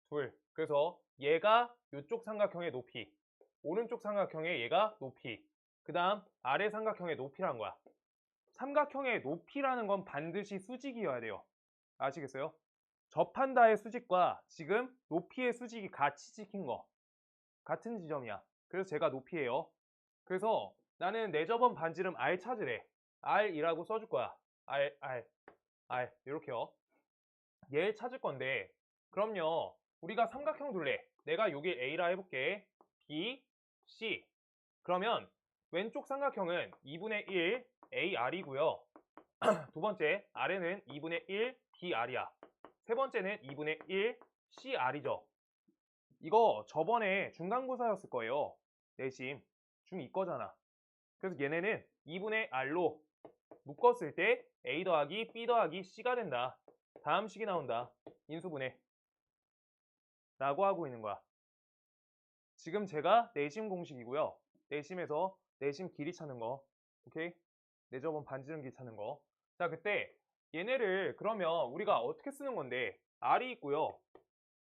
둘. 그래서 얘가 이쪽 삼각형의 높이, 오른쪽 삼각형의 얘가 높이, 그 다음 아래 삼각형의 높이라는 거야. 삼각형의 높이라는 건 반드시 수직이어야 돼요. 아시겠어요? 접한다의 수직과 지금 높이의 수직이 같이 찍힌 거 같은 지점이야. 그래서 제가 높이예요. 그래서 나는 내 접은 반지름 R 찾으래. R이라고 써줄 거야. R 이렇게요. 얘를 찾을 건데 그럼요. 우리가 삼각형 둘래. 내가 여기 A라 해볼게. B, C. 그러면 왼쪽 삼각형은 2분의 1 AR이고요. 두 번째 아래는 2분의 1 BR이야. 세 번째는 2분의 1 CR이죠. 이거 저번에 중간고사였을 거예요. 내심 중2 거잖아. 그래서 얘네는 2분의 R로 묶었을 때 A 더하기 B 더하기 C가 된다. 다음 식이 나온다. 인수분해 라고 하고 있는 거야. 지금 제가 내심 공식이고요. 내심에서 내심 길이 찾는 거 오케이? 내저번 반지름기 찾는 거. 자, 그때 얘네를 그러면 우리가 어떻게 쓰는 건데, R이 있고요.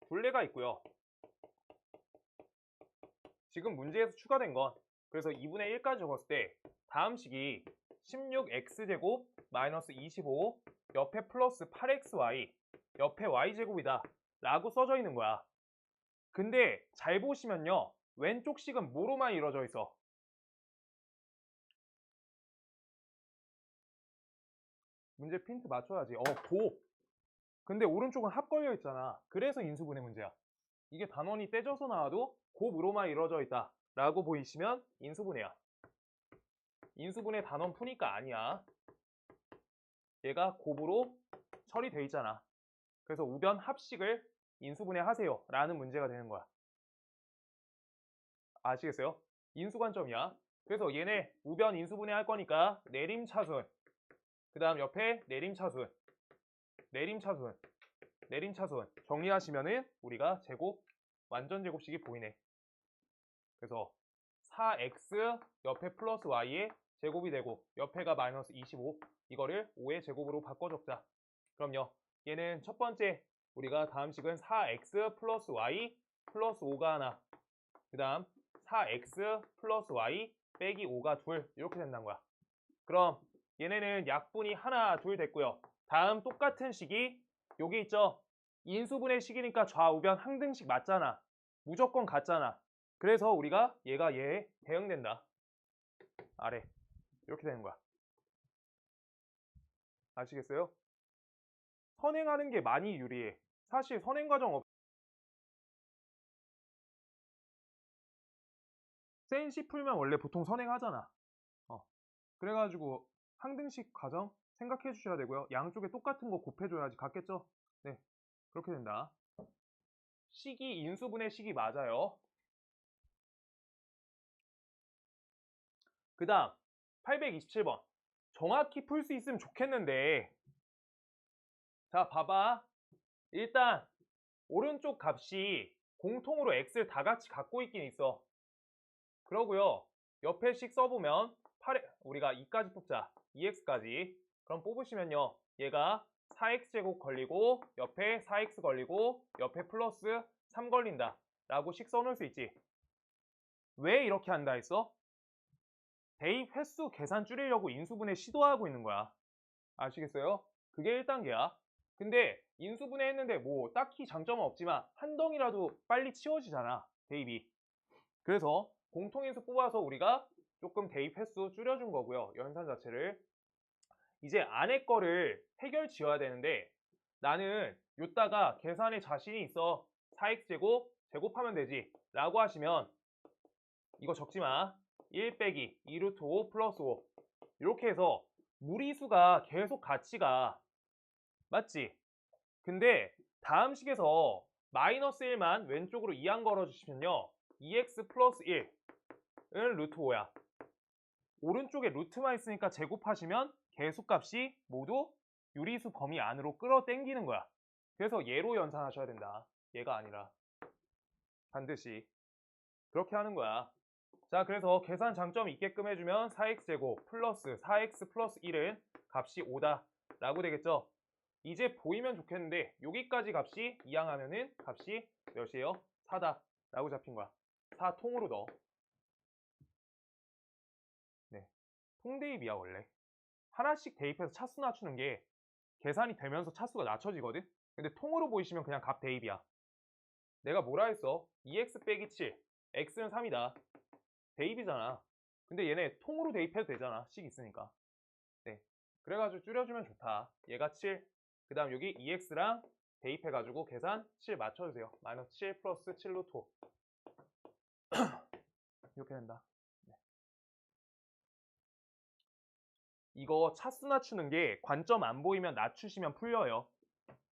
둘레가 있고요. 지금 문제에서 추가된 건, 그래서 2분의 1까지 적었을 때 다음 식이 16x제곱 마이너스 25 옆에 플러스 8xy 옆에 y제곱이다 라고 써져 있는 거야. 근데 잘 보시면요, 왼쪽 식은 뭐로만 이루어져 있어? 문제 핀트 맞춰야지. 근데 오른쪽은 합 걸려 있잖아. 그래서 인수분해 문제야. 이게 단원이 떼져서 나와도 곱으로만 이루어져 있다 라고 보이시면 인수분해야. 인수분해 단원 푸니까 아니야. 얘가 곱으로 처리돼 있잖아. 그래서 우변 합식을 인수분해 하세요 라는 문제가 되는 거야. 아시겠어요? 인수관점이야. 그래서 얘네 우변 인수분해 할 거니까 내림차순, 그 다음 옆에 내림차순, 내림차순, 내림차순 정리하시면은 우리가 제곱, 완전 제곱식이 보이네. 그래서 4x 옆에 플러스 y의 제곱이 되고 옆에가 마이너스 25, 이거를 5의 제곱으로 바꿔 적자. 그럼요, 얘는 첫 번째 우리가 다음 식은 4x 플러스 y 플러스 5가 하나, 그 다음 4x 플러스 y 빼기 5가 둘, 이렇게 된다는 거야. 그럼 얘네는 약분이 하나, 둘 됐고요. 다음 똑같은 식이 여기 있죠. 인수분해 식이니까 좌우변 항등식 맞잖아. 무조건 같잖아. 그래서 우리가 얘가 얘에 대응된다. 아래 이렇게 되는 거야. 아시겠어요? 선행하는 게 많이 유리해. 사실 선행 과정 센시 풀면 원래 보통 선행하잖아. 그래가지고 항등식 과정 생각해 주셔야 되고요. 양쪽에 똑같은 거 곱해줘야지 같겠죠? 네, 그렇게 된다. 식이 인수분해 식이 맞아요. 그 다음 827번 정확히 풀 수 있으면 좋겠는데, 자 봐봐. 일단 오른쪽 값이 공통으로 x를 다 같이 갖고 있긴 있어. 그러고요, 옆에 식 써보면 우리가 2까지 뽑자. 2x까지. 그럼 뽑으시면요, 얘가 4x제곱 걸리고 옆에 4x 걸리고 옆에 플러스 3 걸린다 라고 식 써놓을 수 있지. 왜 이렇게 한다 했어? 대입 횟수 계산 줄이려고 인수분해 시도하고 있는 거야. 아시겠어요? 그게 1단계야. 근데 인수분해 했는데 뭐 딱히 장점은 없지만 한 덩이라도 빨리 치워지잖아, 대입이. 그래서 공통인수 뽑아서 우리가 조금 대입 횟수 줄여준 거고요, 연산 자체를. 이제 안에 거를 해결 지어야 되는데, 나는 요따가 계산에 자신이 있어. 4x제곱 제곱하면 되지 라고 하시면 이거 적지 마. 1 빼기 2루트 5 플러스 5 이렇게 해서 무리수가 계속 가치가 맞지? 근데 다음 식에서 마이너스 1만 왼쪽으로 2항 걸어주시면요, 2x 플러스 1은 루트 5야. 오른쪽에 루트만 있으니까 제곱하시면 계수값이 모두 유리수 범위 안으로 끌어당기는 거야. 그래서 얘로 연산하셔야 된다. 얘가 아니라. 반드시 그렇게 하는 거야. 자, 그래서 계산 장점이 있게끔 해주면 4x제곱 플러스 4x 플러스 1은 값이 5다 라고 되겠죠. 이제 보이면 좋겠는데 여기까지 값이 이항하면은 값이 몇이에요? 4다 라고 잡힌 거야. 4 통으로 넣어. 네, 통대입이야 원래. 하나씩 대입해서 차수 낮추는 게 계산이 되면서 차수가 낮춰지거든. 근데 통으로 보이시면 그냥 값 대입이야. 내가 뭐라 했어? 2x 빼기 7 x는 3이다. 대입이잖아. 근데 얘네 통으로 대입해도 되잖아, 식 있으니까. 네, 그래가지고 줄여주면 좋다. 얘가 7, 그 다음 여기 2x랑 대입해가지고 계산 7 맞춰주세요. 마이너스 7 플러스 7 루트 5 이렇게 된다. 네. 이거 차수 낮추는 게 관점 안 보이면 낮추시면 풀려요.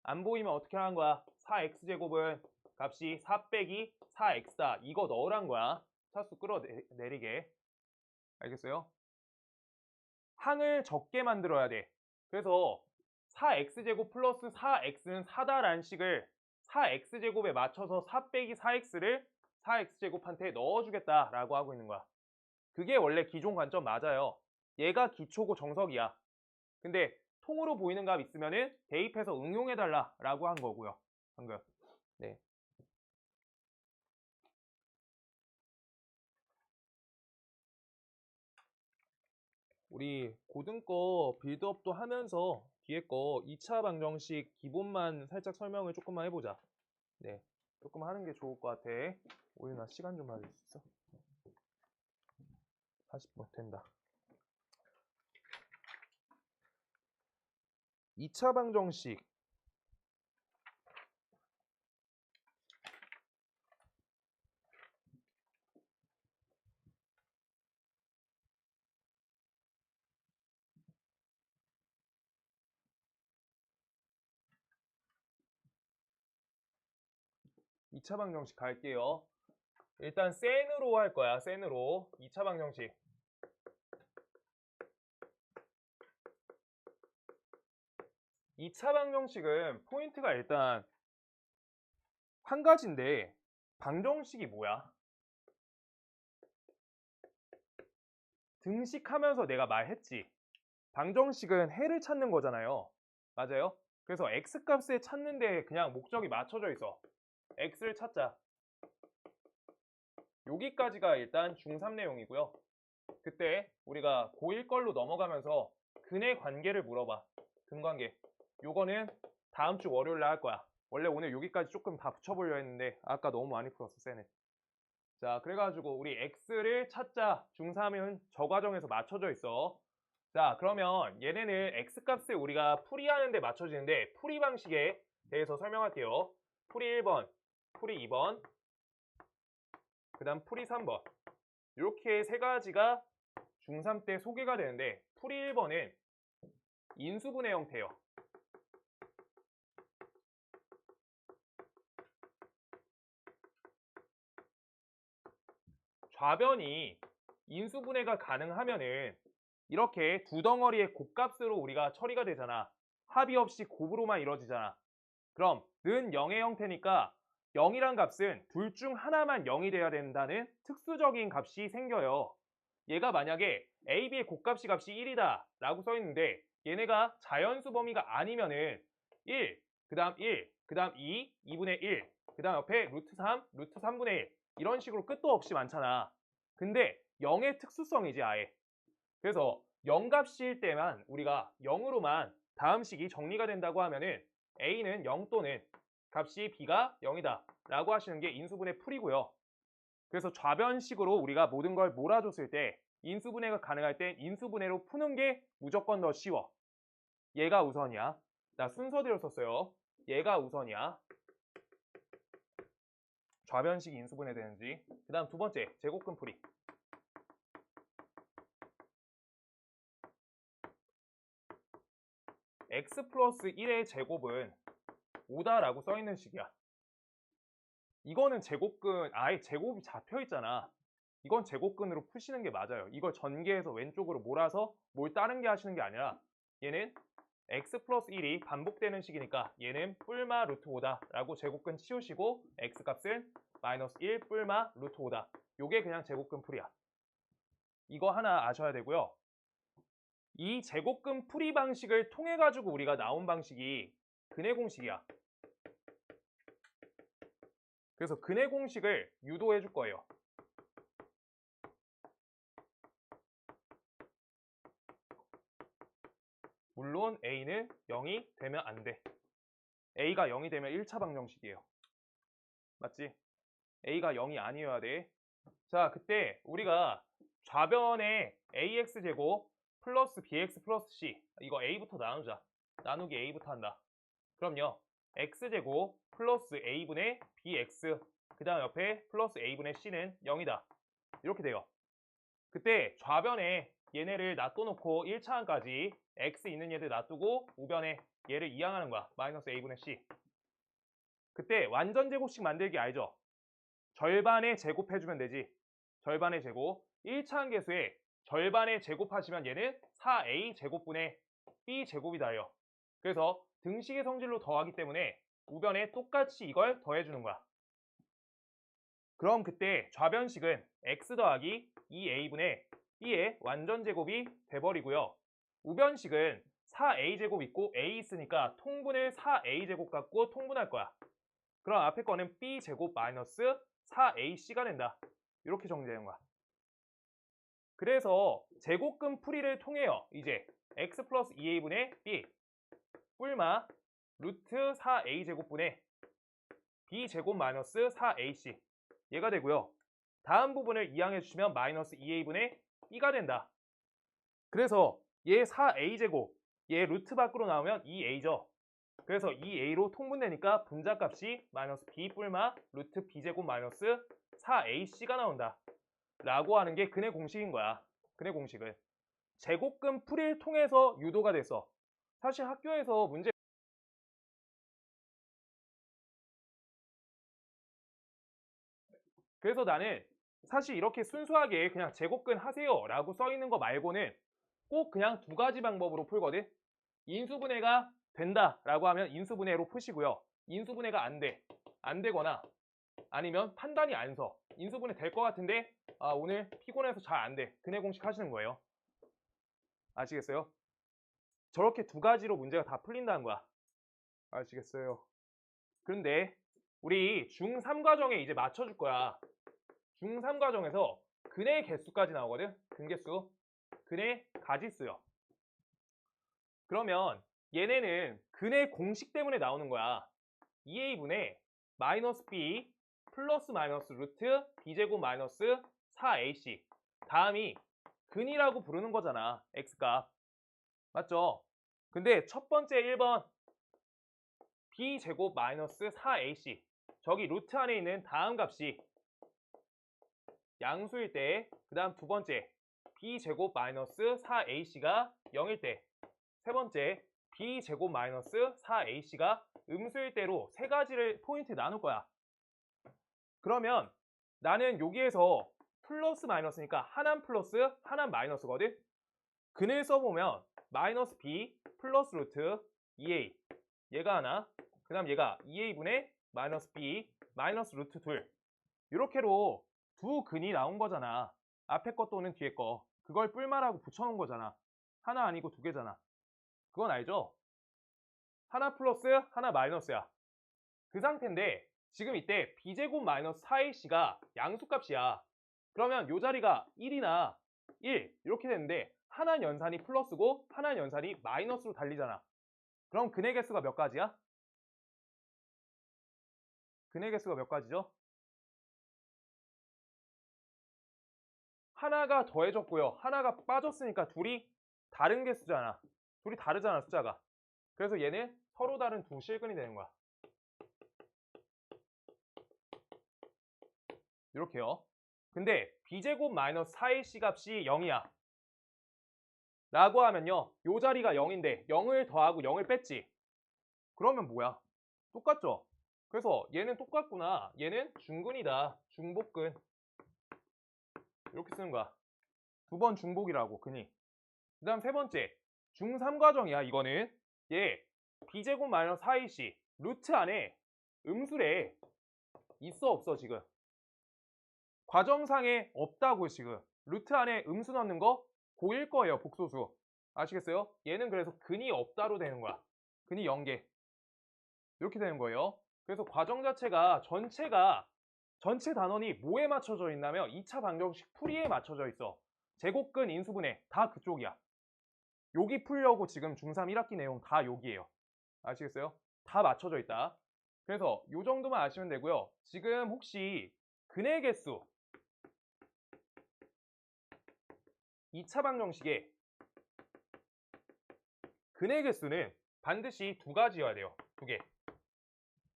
안 보이면 어떻게 하는 거야? 4x제곱은 값이 4 빼기 4x다. 이거 넣으란 거야. 차수 끌어내리게. 알겠어요? 항을 적게 만들어야 돼. 그래서 4x제곱 플러스 4x는 4다라는 식을 4x제곱에 맞춰서 4 빼기 4x를 4x제곱한테 넣어주겠다라고 하고 있는 거야. 그게 원래 기존 관점 맞아요. 얘가 기초고 정석이야. 근데 통으로 보이는 값 있으면은 대입해서 응용해달라 라고 한 거고요. 방금. 네. 우리 고등 거 빌드업도 하면서 뒤에 거 2차 방정식 기본만 살짝 설명을 조금만 해보자. 네. 조금 하는 게 좋을 것 같아. 오늘 나 시간 좀 봐줄 수 있어? 40분 된다. 2차 방정식. 2차 방정식 갈게요. 일단 센으로 할 거야. 센으로. 2차 방정식. 2차 방정식은 포인트가 일단 한 가지인데 방정식이 뭐야? 등식하면서 내가 말했지. 방정식은 해를 찾는 거잖아요. 맞아요? 그래서 x값을 찾는데 그냥 목적이 맞춰져 있어. x를 찾자. 여기까지가 일단 중3 내용이고요. 그때 우리가 고1 걸로 넘어가면서 근의 관계를 물어봐. 근관계. 요거는 다음 주 월요일날 할 거야. 원래 오늘 여기까지 조금 다 붙여보려 했는데 아까 너무 많이 풀었어, 쌤은. 자, 그래가지고 우리 x를 찾자. 중3은 저 과정에서 맞춰져 있어. 자, 그러면 얘네는 x값을 우리가 풀이하는데 맞춰지는데 풀이 방식에 대해서 설명할게요. 풀이 1번, 풀이 2번, 그 다음 풀이 3번. 이렇게 세 가지가 중3 때 소개가 되는데 풀이 1번은 인수분해 형태예요. 좌변이 인수분해가 가능하면은 이렇게 두 덩어리의 곱값으로 우리가 처리가 되잖아. 합이 없이 곱으로만 이루어지잖아. 그럼 는 0의 형태니까 0이란 값은 둘 중 하나만 0이 돼야 된다는 특수적인 값이 생겨요. 얘가 만약에 a, b의 곱값이 1이다 라고 써 있는데 얘네가 자연수 범위가 아니면은 1, 그 다음 1, 그 다음 2, 2분의 1, 그 다음 옆에 루트 3, 루트 3분의 1 이런 식으로 끝도 없이 많잖아. 근데 0의 특수성이지 아예. 그래서 0값일 때만 우리가 0으로만 다음 식이 정리가 된다고 하면은 a는 0 또는 값이 b가 0이다 라고 하시는 게 인수분해 풀이고요. 그래서 좌변식으로 우리가 모든 걸 몰아줬을 때 인수분해가 가능할 땐 인수분해로 푸는 게 무조건 더 쉬워. 얘가 우선이야. 나 순서대로 썼어요. 얘가 우선이야. 좌변식 인수분해 되는지. 그 다음 두 번째, 제곱근 풀이. x 플러스 1의 제곱은 5다라고 써있는 식이야. 이거는 제곱근, 아예 제곱이 잡혀있잖아. 이건 제곱근으로 푸시는 게 맞아요. 이걸 전개해서 왼쪽으로 몰아서 뭘 다른 게 하시는 게 아니라 얘는 x 플러스 1이 반복되는 식이니까 얘는 뿔마 루트 5다 라고 제곱근 치우시고 x값은 마이너스 1 뿔마 루트 5다. 요게 그냥 제곱근 풀이야. 이거 하나 아셔야 되고요. 이 제곱근 풀이 방식을 통해 가지고 우리가 나온 방식이 근해 공식이야. 그래서 근해 공식을 유도해 줄 거예요. 물론 a는 0이 되면 안 돼. a가 0이 되면 1차 방정식이에요. 맞지? a가 0이 아니어야 돼. 자, 그때 우리가 좌변에 ax제곱 플러스 bx 플러스 c 이거 a부터 나누자. 나누기 a부터 한다. 그럼요. x제곱 플러스 a분의 bx 그 다음 옆에 플러스 a분의 c는 0이다. 이렇게 돼요. 그때 좌변에 얘네를 놔둬놓고 1차항까지 x 있는 얘들 놔두고 우변에 얘를 이항하는 거야. 마이너스 a분의 c. 그때 완전 제곱식 만들기 알죠? 절반에 제곱해주면 되지. 절반의 제곱. 1차항 계수에 절반에 제곱하시면 얘는 4a 제곱분의 b 제곱이다요. 그래서 등식의 성질로 더하기 때문에 우변에 똑같이 이걸 더해주는 거야. 그럼 그때 좌변식은 x 더하기 2a분의 b의 완전제곱이 돼버리고요. 우변식은 4a제곱 있고 a 있으니까 통분을 4a제곱 갖고 통분할 거야. 그럼 앞에 거는 b제곱 마이너스 4ac가 된다. 이렇게 정리되는 거야. 그래서 제곱근 풀이를 통해요. 이제 x 플러스 2a분의 b 뿔마 루트 4a제곱분의 b제곱 마이너스 4ac 얘가 되고요. 다음 부분을 이항해 주시면 마이너스 2a분의 b가 된다. 그래서 얘 4a제곱 얘 루트 밖으로 나오면 2a죠. 그래서 2a로 통분되니까 분자값이 마이너스 b 뿔마 루트 b제곱 마이너스 4ac가 나온다. 라고 하는 게 근의 공식인 거야. 근의 공식은 제곱근 풀이를 통해서 유도가 됐어. 사실 학교에서 문제 그래서 나는 사실 이렇게 순수하게 그냥 제곱근 하세요 라고 써 있는 거 말고는 꼭 그냥 두 가지 방법으로 풀거든. 인수분해가 된다 라고 하면 인수분해로 푸시고요. 인수분해가 안 되거나 아니면 판단이 안 서. 인수분해 될 것 같은데 오늘 피곤해서 잘 안 돼. 근해 공식 하시는 거예요. 아시겠어요? 저렇게 두 가지로 문제가 다 풀린다는 거야. 아시겠어요? 그런데 우리 중3 과정에 이제 맞춰줄 거야. 중3 과정에서 근의 개수까지 나오거든. 근개수. 근의 가지수요. 그러면 얘네는 근의 공식 때문에 나오는 거야. 2a분의 마이너스 b 플러스 마이너스 루트 b제곱 마이너스 4ac 다음이 근이라고 부르는 거잖아. x값. 맞죠? 근데 첫 번째 1번 b제곱 마이너스 4ac 저기 루트 안에 있는 다음 값이 양수일 때 그 다음 두 번째 b제곱 마이너스 4ac가 0일 때 세 번째 b제곱 마이너스 4ac가 음수일 때로 세 가지를 포인트 나눌 거야. 그러면 나는 여기에서 플러스 마이너스니까 하나 플러스 하나 마이너스거든. 근을 써보면 마이너스 b 플러스 루트 2a 얘가 하나 그 다음 얘가 2a분의 마이너스 b 마이너스 루트 2 이렇게로 두 근이 나온 거잖아. 앞에 거 또는 뒤에 거 그걸 뿔마라고 붙여놓은 거잖아. 하나 아니고 두 개잖아. 그건 알죠? 하나 플러스 하나 마이너스야. 그 상태인데 지금 이때 b제곱 마이너스 4ac가 양수값이야. 그러면 이 자리가 1이나 1 이렇게 되는데 하나 연산이 플러스고 하나 연산이 마이너스로 달리잖아. 그럼 근의 개수가 몇 가지야? 근의 개수가 몇 가지죠? 하나가 더해졌고요. 하나가 빠졌으니까 둘이 다른 개수잖아. 둘이 다르잖아, 숫자가. 그래서 얘는 서로 다른 두 실근이 되는 거야. 이렇게요. 근데 b제곱 마이너스 4ac 값이 0이야. 라고 하면요. 요 자리가 0인데 0을 더하고 0을 뺐지. 그러면 뭐야? 똑같죠? 그래서 얘는 똑같구나. 얘는 중근이다. 중복근. 이렇게 쓰는 거야. 두 번 중복이라고, 근이. 그 다음 세 번째. 중3 과정이야, 이거는. 얘 b제곱 마이너스 4ac 루트 안에 음수래. 있어, 없어, 지금? 과정상에 없다고, 지금. 루트 안에 음수 넣는 거 고일 거예요, 복소수. 아시겠어요? 얘는 그래서 근이 없다로 되는 거야. 근이 0개. 이렇게 되는 거예요. 그래서 과정 자체가 전체 단원이 뭐에 맞춰져 있냐면 2차 방정식 풀이에 맞춰져 있어. 제곱근, 인수분해 다 그쪽이야. 여기 풀려고 지금 중3 1학기 내용 다 여기에요. 아시겠어요? 다 맞춰져 있다. 그래서 이 정도만 아시면 되고요. 지금 혹시 근의 개수 2차 방정식에 근의 개수는 반드시 두 가지여야 돼요. 두 개.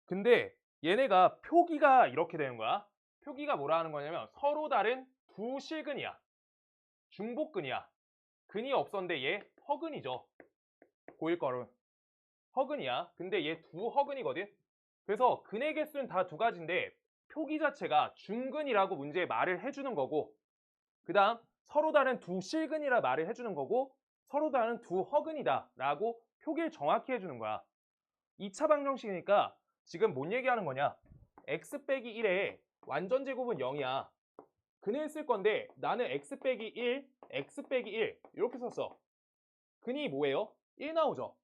근데 얘네가 표기가 이렇게 되는 거야. 표기가 뭐라 하는 거냐면 서로 다른 두 실근이야. 중복근이야. 근이 없었는데 얘 허근이죠. 고일 거는 허근이야. 근데 얘 두 허근이거든. 그래서 근의 개수는 다 두 가지인데 표기 자체가 중근이라고 문제에 말을 해주는 거고 그 다음 서로 다른 두 실근이라 말을 해주는 거고 서로 다른 두 허근이다 라고 표기를 정확히 해주는 거야. 2차 방정식이니까 지금 뭔 얘기하는 거냐? x 빼기 1의 완전 제곱은 0이야. 근을 쓸 건데 나는 x 빼기 1, x 빼기 1 이렇게 썼어. 근이 뭐예요? 1 나오죠.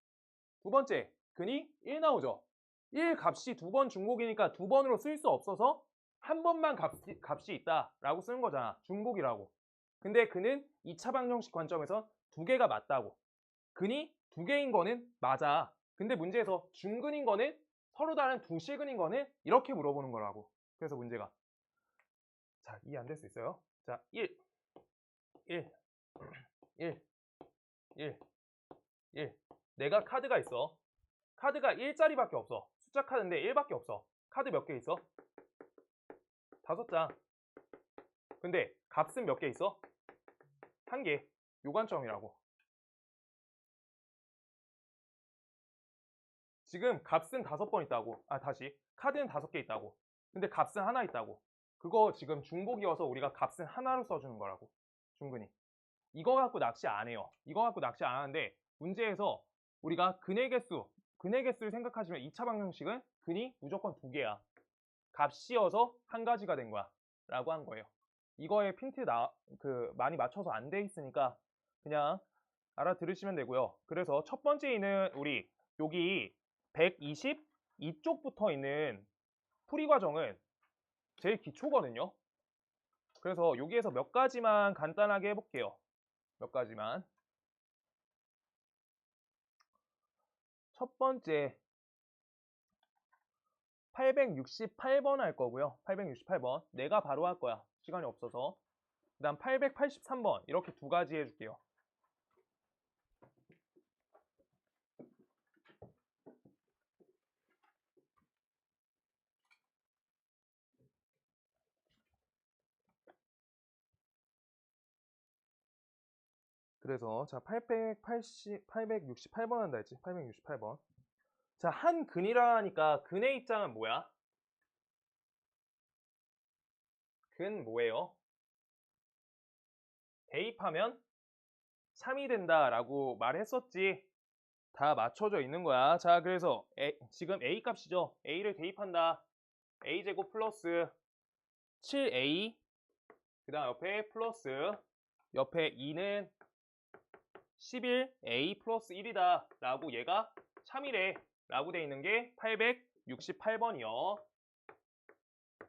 두 번째, 근이 1 나오죠. 1 값이 두 번 중복이니까 두 번으로 쓸 수 없어서 한 번만 값이 있다라고 쓰는 거잖아. 중복이라고. 근데 근은 2차 방정식 관점에서 두 개가 맞다고. 근이 두 개인 거는 맞아. 근데 문제에서 중근인 거는 서로 다른 두 실근인 거는 이렇게 물어보는 거라고. 그래서 문제가. 자, 이해 안 될 수 있어요? 자, 1, 1, 1, 1, 1. 내가 카드가 있어. 카드가 1짜리밖에 없어. 숫자 카드인데 1밖에 없어. 카드 몇 개 있어? 5장. 근데 값은 몇 개 있어? 1개. 요관점이라고. 지금 값은 5번 있다고. 다시. 카드는 5개 있다고. 근데 값은 하나 있다고. 그거 지금 중복이어서 우리가 값은 하나로 써주는 거라고. 중근이. 이거 갖고 낚시 안 해요. 이거 갖고 낚시 안 하는데 문제에서 우리가 근의 개수를 생각하시면 2차 방정식은 근이 무조건 2개야. 값이어서 한 가지가 된 거야. 라고 한 거예요. 이거에 핀트 많이 맞춰서 안 돼 있으니까 그냥 알아들으시면 되고요. 그래서 첫 번째 있는 우리 여기 120 이쪽부터 있는 풀이 과정은 제일 기초거든요. 그래서 여기에서 몇 가지만 간단하게 해볼게요. 몇 가지만. 첫 번째 868번 할 거고요. 868번 내가 바로 할 거야. 시간이 없어서. 그 다음 883번 이렇게 두 가지 해줄게요. 그래서 자 868번 한다 했지. 868번. 자, 한 근이라니까 근의 입장은 뭐야? 근 뭐예요? 대입하면 3이 된다라고 말했었지. 다 맞춰져 있는 거야. 자, 그래서 지금 A 값이죠. A를 대입한다. A제곱 플러스 7A 그 다음 옆에 플러스 옆에 2는 11A 플러스 1이다 라고 얘가 3이래 라고 돼 있는 게 868번이요.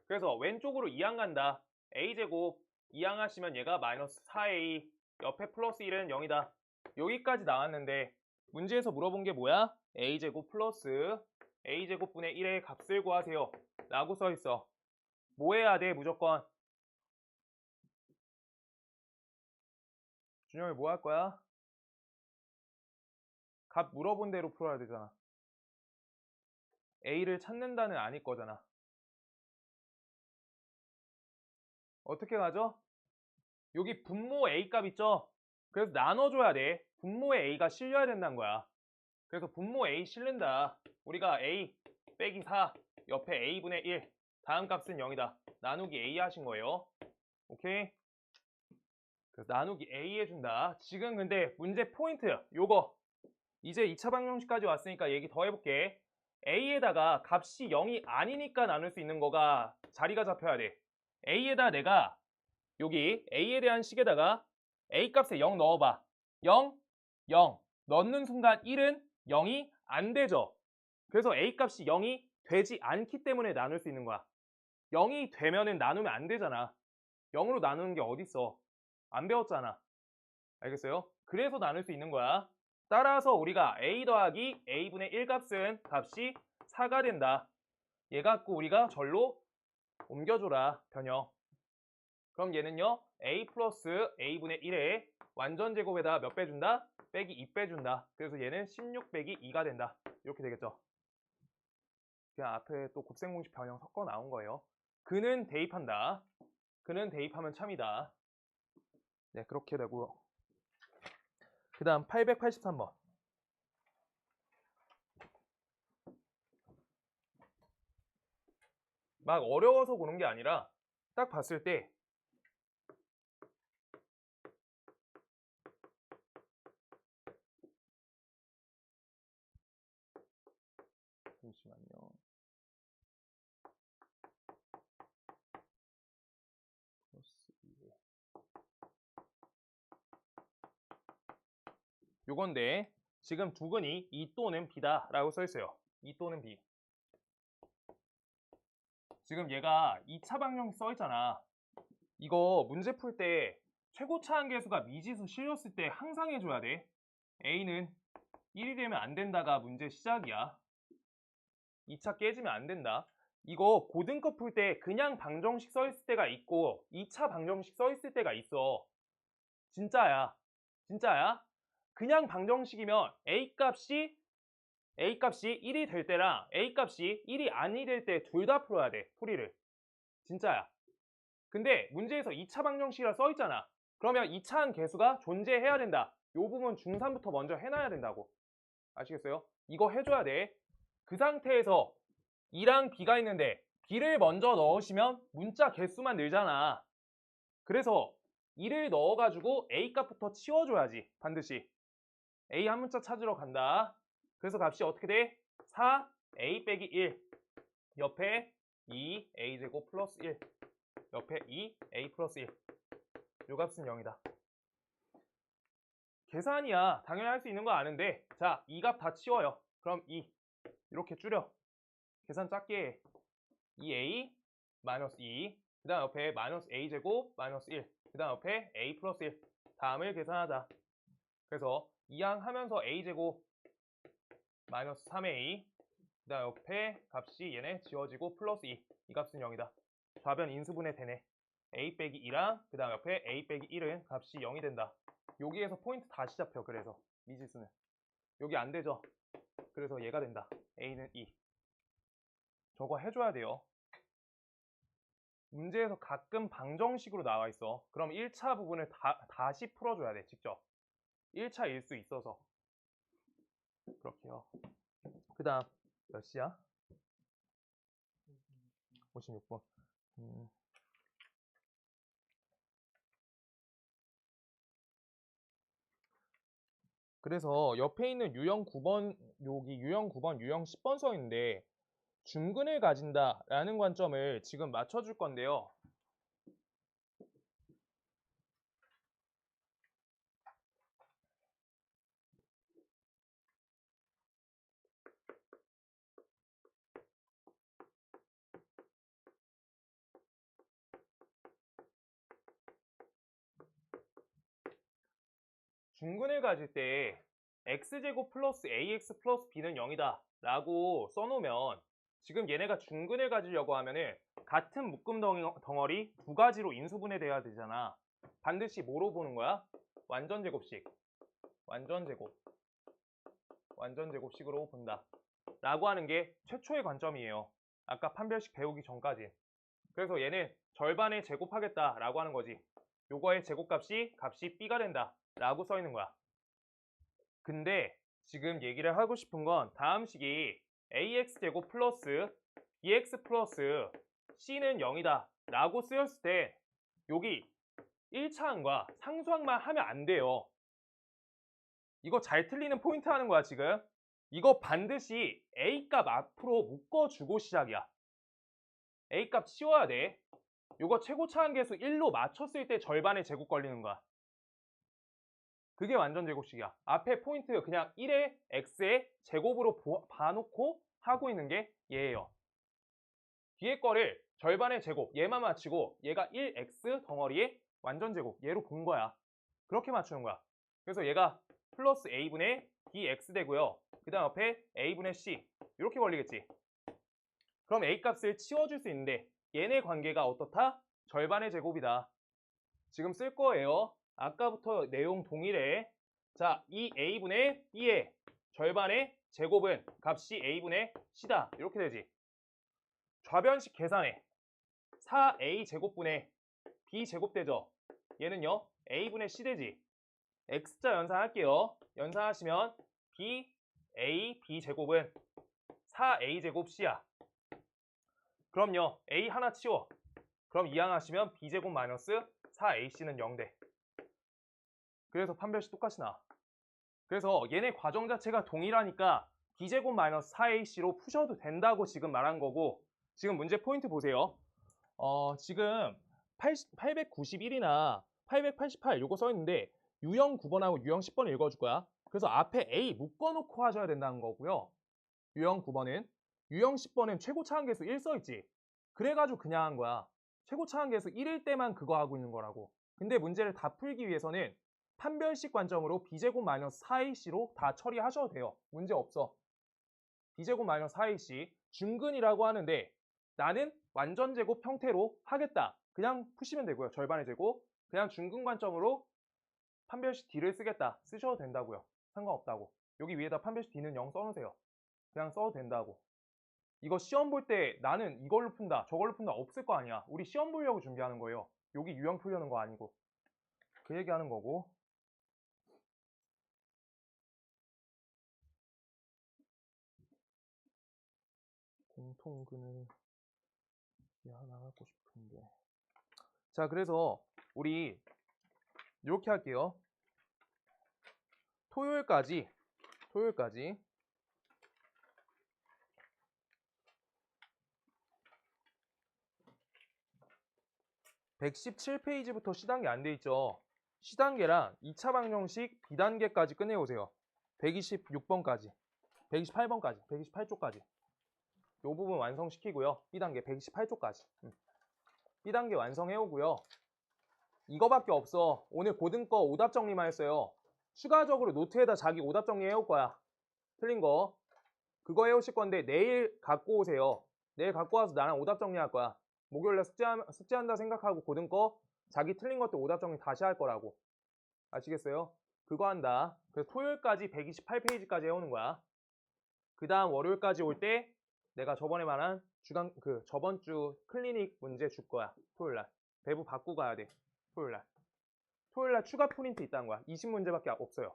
그래서 왼쪽으로 2항 간다. A제곱 2항 하시면 얘가 마이너스 4A 옆에 플러스 1은 0이다. 여기까지 나왔는데 문제에서 물어본 게 뭐야? A제곱 플러스 A제곱분의 1의 값을 구하세요 라고 써있어. 뭐 해야 돼 무조건? 준영이 뭐 할 거야? 값 물어본 대로 풀어야 되잖아. A를 찾는다는 아닐 거잖아. 어떻게 가죠? 여기 분모 A 값 있죠? 그래서 나눠줘야 돼. 분모에 A가 실려야 된다는 거야. 그래서 분모 A 실린다. 우리가 A 빼기 4 옆에 A분의 1 다음 값은 0이다. 나누기 A 하신 거예요. 오케이? 그래서 나누기 A 해준다. 지금 근데 문제 포인트 요거 이제 2차 방정식까지 왔으니까 얘기 더 해볼게. A에다가 값이 0이 아니니까 나눌 수 있는 거가 자리가 잡혀야 돼. A에다 내가 여기 A에 대한 식에다가 A 값에 0 넣어봐. 0, 0 넣는 순간 1은 0이 안 되죠. 그래서 A 값이 0이 되지 않기 때문에 나눌 수 있는 거야. 0이 되면은 나누면 안 되잖아. 0으로 나누는 게 어딨어. 안 배웠잖아. 알겠어요? 그래서 나눌 수 있는 거야. 따라서 우리가 A 더하기 A분의 1 값이 4가 된다. 얘 갖고 우리가 절로 옮겨줘라. 변형. 그럼 얘는요. A 플러스 A분의 1에 완전 제곱에다 몇 빼준다? 빼기 2 빼준다. 그래서 얘는 16 빼기 2가 된다. 이렇게 되겠죠. 그냥 앞에 또 곱셈공식 변형 섞어 나온 거예요. 그는 대입한다. 그는 대입하면 참이다. 네, 그렇게 되고요. 그 다음 883번. 막 어려워서 보는 게 아니라 딱 봤을 때 잠시만요. 플러스 2 요건데 지금 두근이 2 또는 B다 라고 써 있어요. 2 또는 B. 지금 얘가 2차 방정식 써 있잖아. 이거 문제 풀 때 최고차 한계수가 미지수 실렸을 때 항상 해줘야 돼. A는 1이 되면 안 된다가 문제 시작이야. 2차 깨지면 안 된다. 이거 고등급 풀 때 그냥 방정식 써 있을 때가 있고 2차 방정식 써 있을 때가 있어. 진짜야. 진짜야. 그냥 방정식이면 A값이 1이 될 때랑 A값이 1이 아니 될 때 둘 다 풀어야 돼. 풀이를. 진짜야. 근데 문제에서 2차 방정식이라 써 있잖아. 그러면 2차 계수가 존재해야 된다. 요 부분 중3부터 먼저 해놔야 된다고. 아시겠어요? 이거 해줘야 돼. 그 상태에서 2랑 B가 있는데 B를 먼저 넣으시면 문자 개수만 늘잖아. 그래서 2를 넣어가지고 A 값부터 치워줘야지. 반드시. A 한 문자 찾으러 간다. 그래서 값이 어떻게 돼? 4A 빼기 1 옆에 2A제곱 플러스 1 옆에 2A 플러스 1 요 값은 0이다. 계산이야. 당연히 할 수 있는 거 아는데 자, 이 값 다 치워요. 그럼 2 이렇게 줄여. 계산 작게 해. 2A 마이너스 2 그 다음 옆에 마이너스 A제곱 마이너스 1 그 다음 옆에 A 플러스 1 다음을 계산하자. 그래서 2항 하면서 A제곱 마이너스 3A 그 다음 옆에 값이 얘네 지워지고 플러스 2 이 값은 0이다. 좌변 인수분해 되네. A 빼기 2랑 그 다음 옆에 A 빼기 1은 값이 0이 된다. 여기에서 포인트 다시 잡혀. 그래서 미지수는 여기 안 되죠. 그래서 얘가 된다. A는 2. 저거 해줘야 돼요. 문제에서 가끔 방정식으로 나와 있어. 그럼 1차 부분을 다시 풀어줘야 돼. 직접 1차일 수 있어서 그렇게요. 그 다음 몇 시야? 56분. 그래서 옆에 있는 유형 9번, 여기 유형 9번, 유형 10번 써 있는데 중근을 가진다 라는 관점을 지금 맞춰줄 건데요. 중근을 가질 때 x제곱 플러스 ax 플러스 b는 0이다 라고 써놓으면 지금 얘네가 중근을 가지려고 하면은 같은 묶음 덩어리 두 가지로 인수분해돼야 되잖아. 반드시 뭐로 보는 거야? 완전제곱식. 완전제곱식으로 본다 라고 하는 게 최초의 관점이에요. 아까 판별식 배우기 전까지. 그래서 얘는 절반에 제곱하겠다 라고 하는 거지. 요거의 제곱값이 b가 된다 라고 써 있는 거야. 근데 지금 얘기를 하고 싶은 건 다음 식이 ax제곱 플러스 bx 플러스 c는 0이다 라고 쓰였을 때 여기 1차항과 상수항만 하면 안 돼요. 이거 잘 틀리는 포인트 하는 거야 지금. 이거 반드시 A값 앞으로 묶어주고 시작이야. A값 치워야 돼. 이거 최고차 한계수 1로 맞췄을 때 절반의 제곱 걸리는 거야. 그게 완전 제곱식이야. 앞에 포인트 그냥 1의 x의 제곱으로 봐놓고 하고 있는 게 얘예요. 뒤에 거를 절반의 제곱 얘만 맞추고 얘가 1x 덩어리의 완전 제곱 얘로 본 거야. 그렇게 맞추는 거야. 그래서 얘가 플러스 a분의 bx 되고요. 그 다음 옆에 a분의 c 이렇게 걸리겠지. 그럼 a 값을 치워줄 수 있는데 얘네 관계가 어떻다? 절반의 제곱이다. 지금 쓸 거예요. 아까부터 내용 동일해. 자, 이 a분의 b의 절반의 제곱은 값이 a분의 c다. 이렇게 되지. 좌변식 계산해. 4a 제곱분의 b 제곱 되죠. 얘는요 a분의 c 되지. x자 연산할게요. 연산하시면 b 제곱은 4a 제곱 c야. 그럼요 a 하나 치워. 그럼 이항하시면 b제곱 마이너스 4ac는 0돼. 그래서 판별식 똑같이 나와. 그래서 얘네 과정 자체가 동일하니까 b제곱 마이너스 4ac로 푸셔도 된다고 지금 말한 거고, 지금 문제 포인트 보세요. 지금 891이나 888 요거 써 있는데 유형 9번하고 유형 10번 읽어줄 거야. 그래서 앞에 A 묶어놓고 하셔야 된다는 거고요. 유형 9번은. 유형 10번은 최고 차항계수 1 써있지. 그래가지고 그냥 한 거야. 최고 차항계수 1일 때만 그거 하고 있는 거라고. 근데 문제를 다 풀기 위해서는 판별식 관점으로 b제곱 마이너스 4ac로 다 처리하셔도 돼요. 문제 없어. b제곱 마이너스 4ac 중근이라고 하는데 나는 완전 제곱 형태로 하겠다. 그냥 푸시면 되고요. 절반의 제곱. 그냥 중근 관점으로 판별식 d를 쓰겠다. 쓰셔도 된다고요. 상관없다고. 여기 위에다 판별식 d는 0 써놓으세요. 그냥 써도 된다고. 이거 시험 볼 때 나는 이걸로 푼다, 저걸로 푼다 없을 거 아니야. 우리 시험 보려고 준비하는 거예요. 여기 유형 풀려는 거 아니고. 그 얘기하는 거고. 공통근을 하나 하고 싶은데. 자, 그래서 우리 이렇게 할게요. 토요일까지 117페이지부터 C단계 안 돼 있죠. C단계랑 2차 방정식 B단계까지 끝내오세요. 126번까지, 128번까지, 128쪽까지. 이 부분 완성시키고요. B단계 128쪽까지. B단계 완성해오고요. 이거밖에 없어. 오늘 고등거 오답 정리만 했어요. 추가적으로 노트에다 자기 오답 정리해올 거야. 틀린 거. 그거 해오실 건데 내일 갖고 오세요. 내일 갖고 와서 나랑 오답 정리할 거야. 목요일에 숙제한다 생각하고 고등거 자기 틀린 것도 오답 정리 다시 할 거라고. 아시겠어요? 그거 한다. 그래서 토요일까지 128페이지까지 해오는 거야. 그 다음 월요일까지 올 때 내가 저번에 말한 저번 주 클리닉 문제 줄 거야. 토요일날. 배부 받고 가야 돼. 토요일날. 토요일날 추가 프린트 있다는 거야. 20문제밖에 없어요.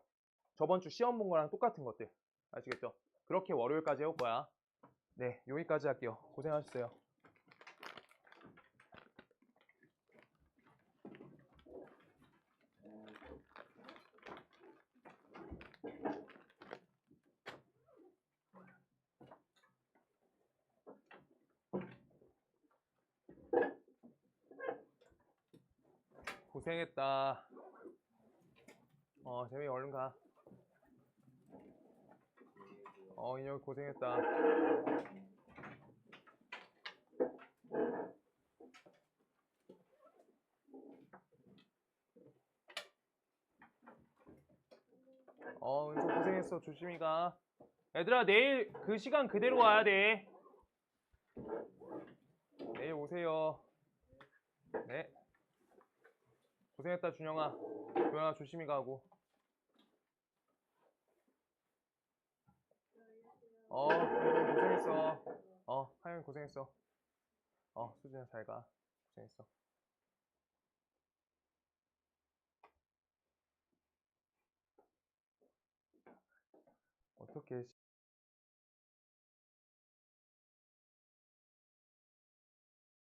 저번 주 시험 본 거랑 똑같은 것들. 아시겠죠? 그렇게 월요일까지 해올 거야. 네, 여기까지 할게요. 고생하셨어요. 고생했다. 재민이 얼른 가. 인혁이 고생했다. 은서 고생했어. 조심히 가. 얘들아, 내일 그 시간 그대로 와야 돼. 내일 오세요. 네. 고생했다, 준영아. 조영아, 조심히 가고. 고생했어. 하영이 고생했어. 수진아, 잘 가. 고생했어. 어떻게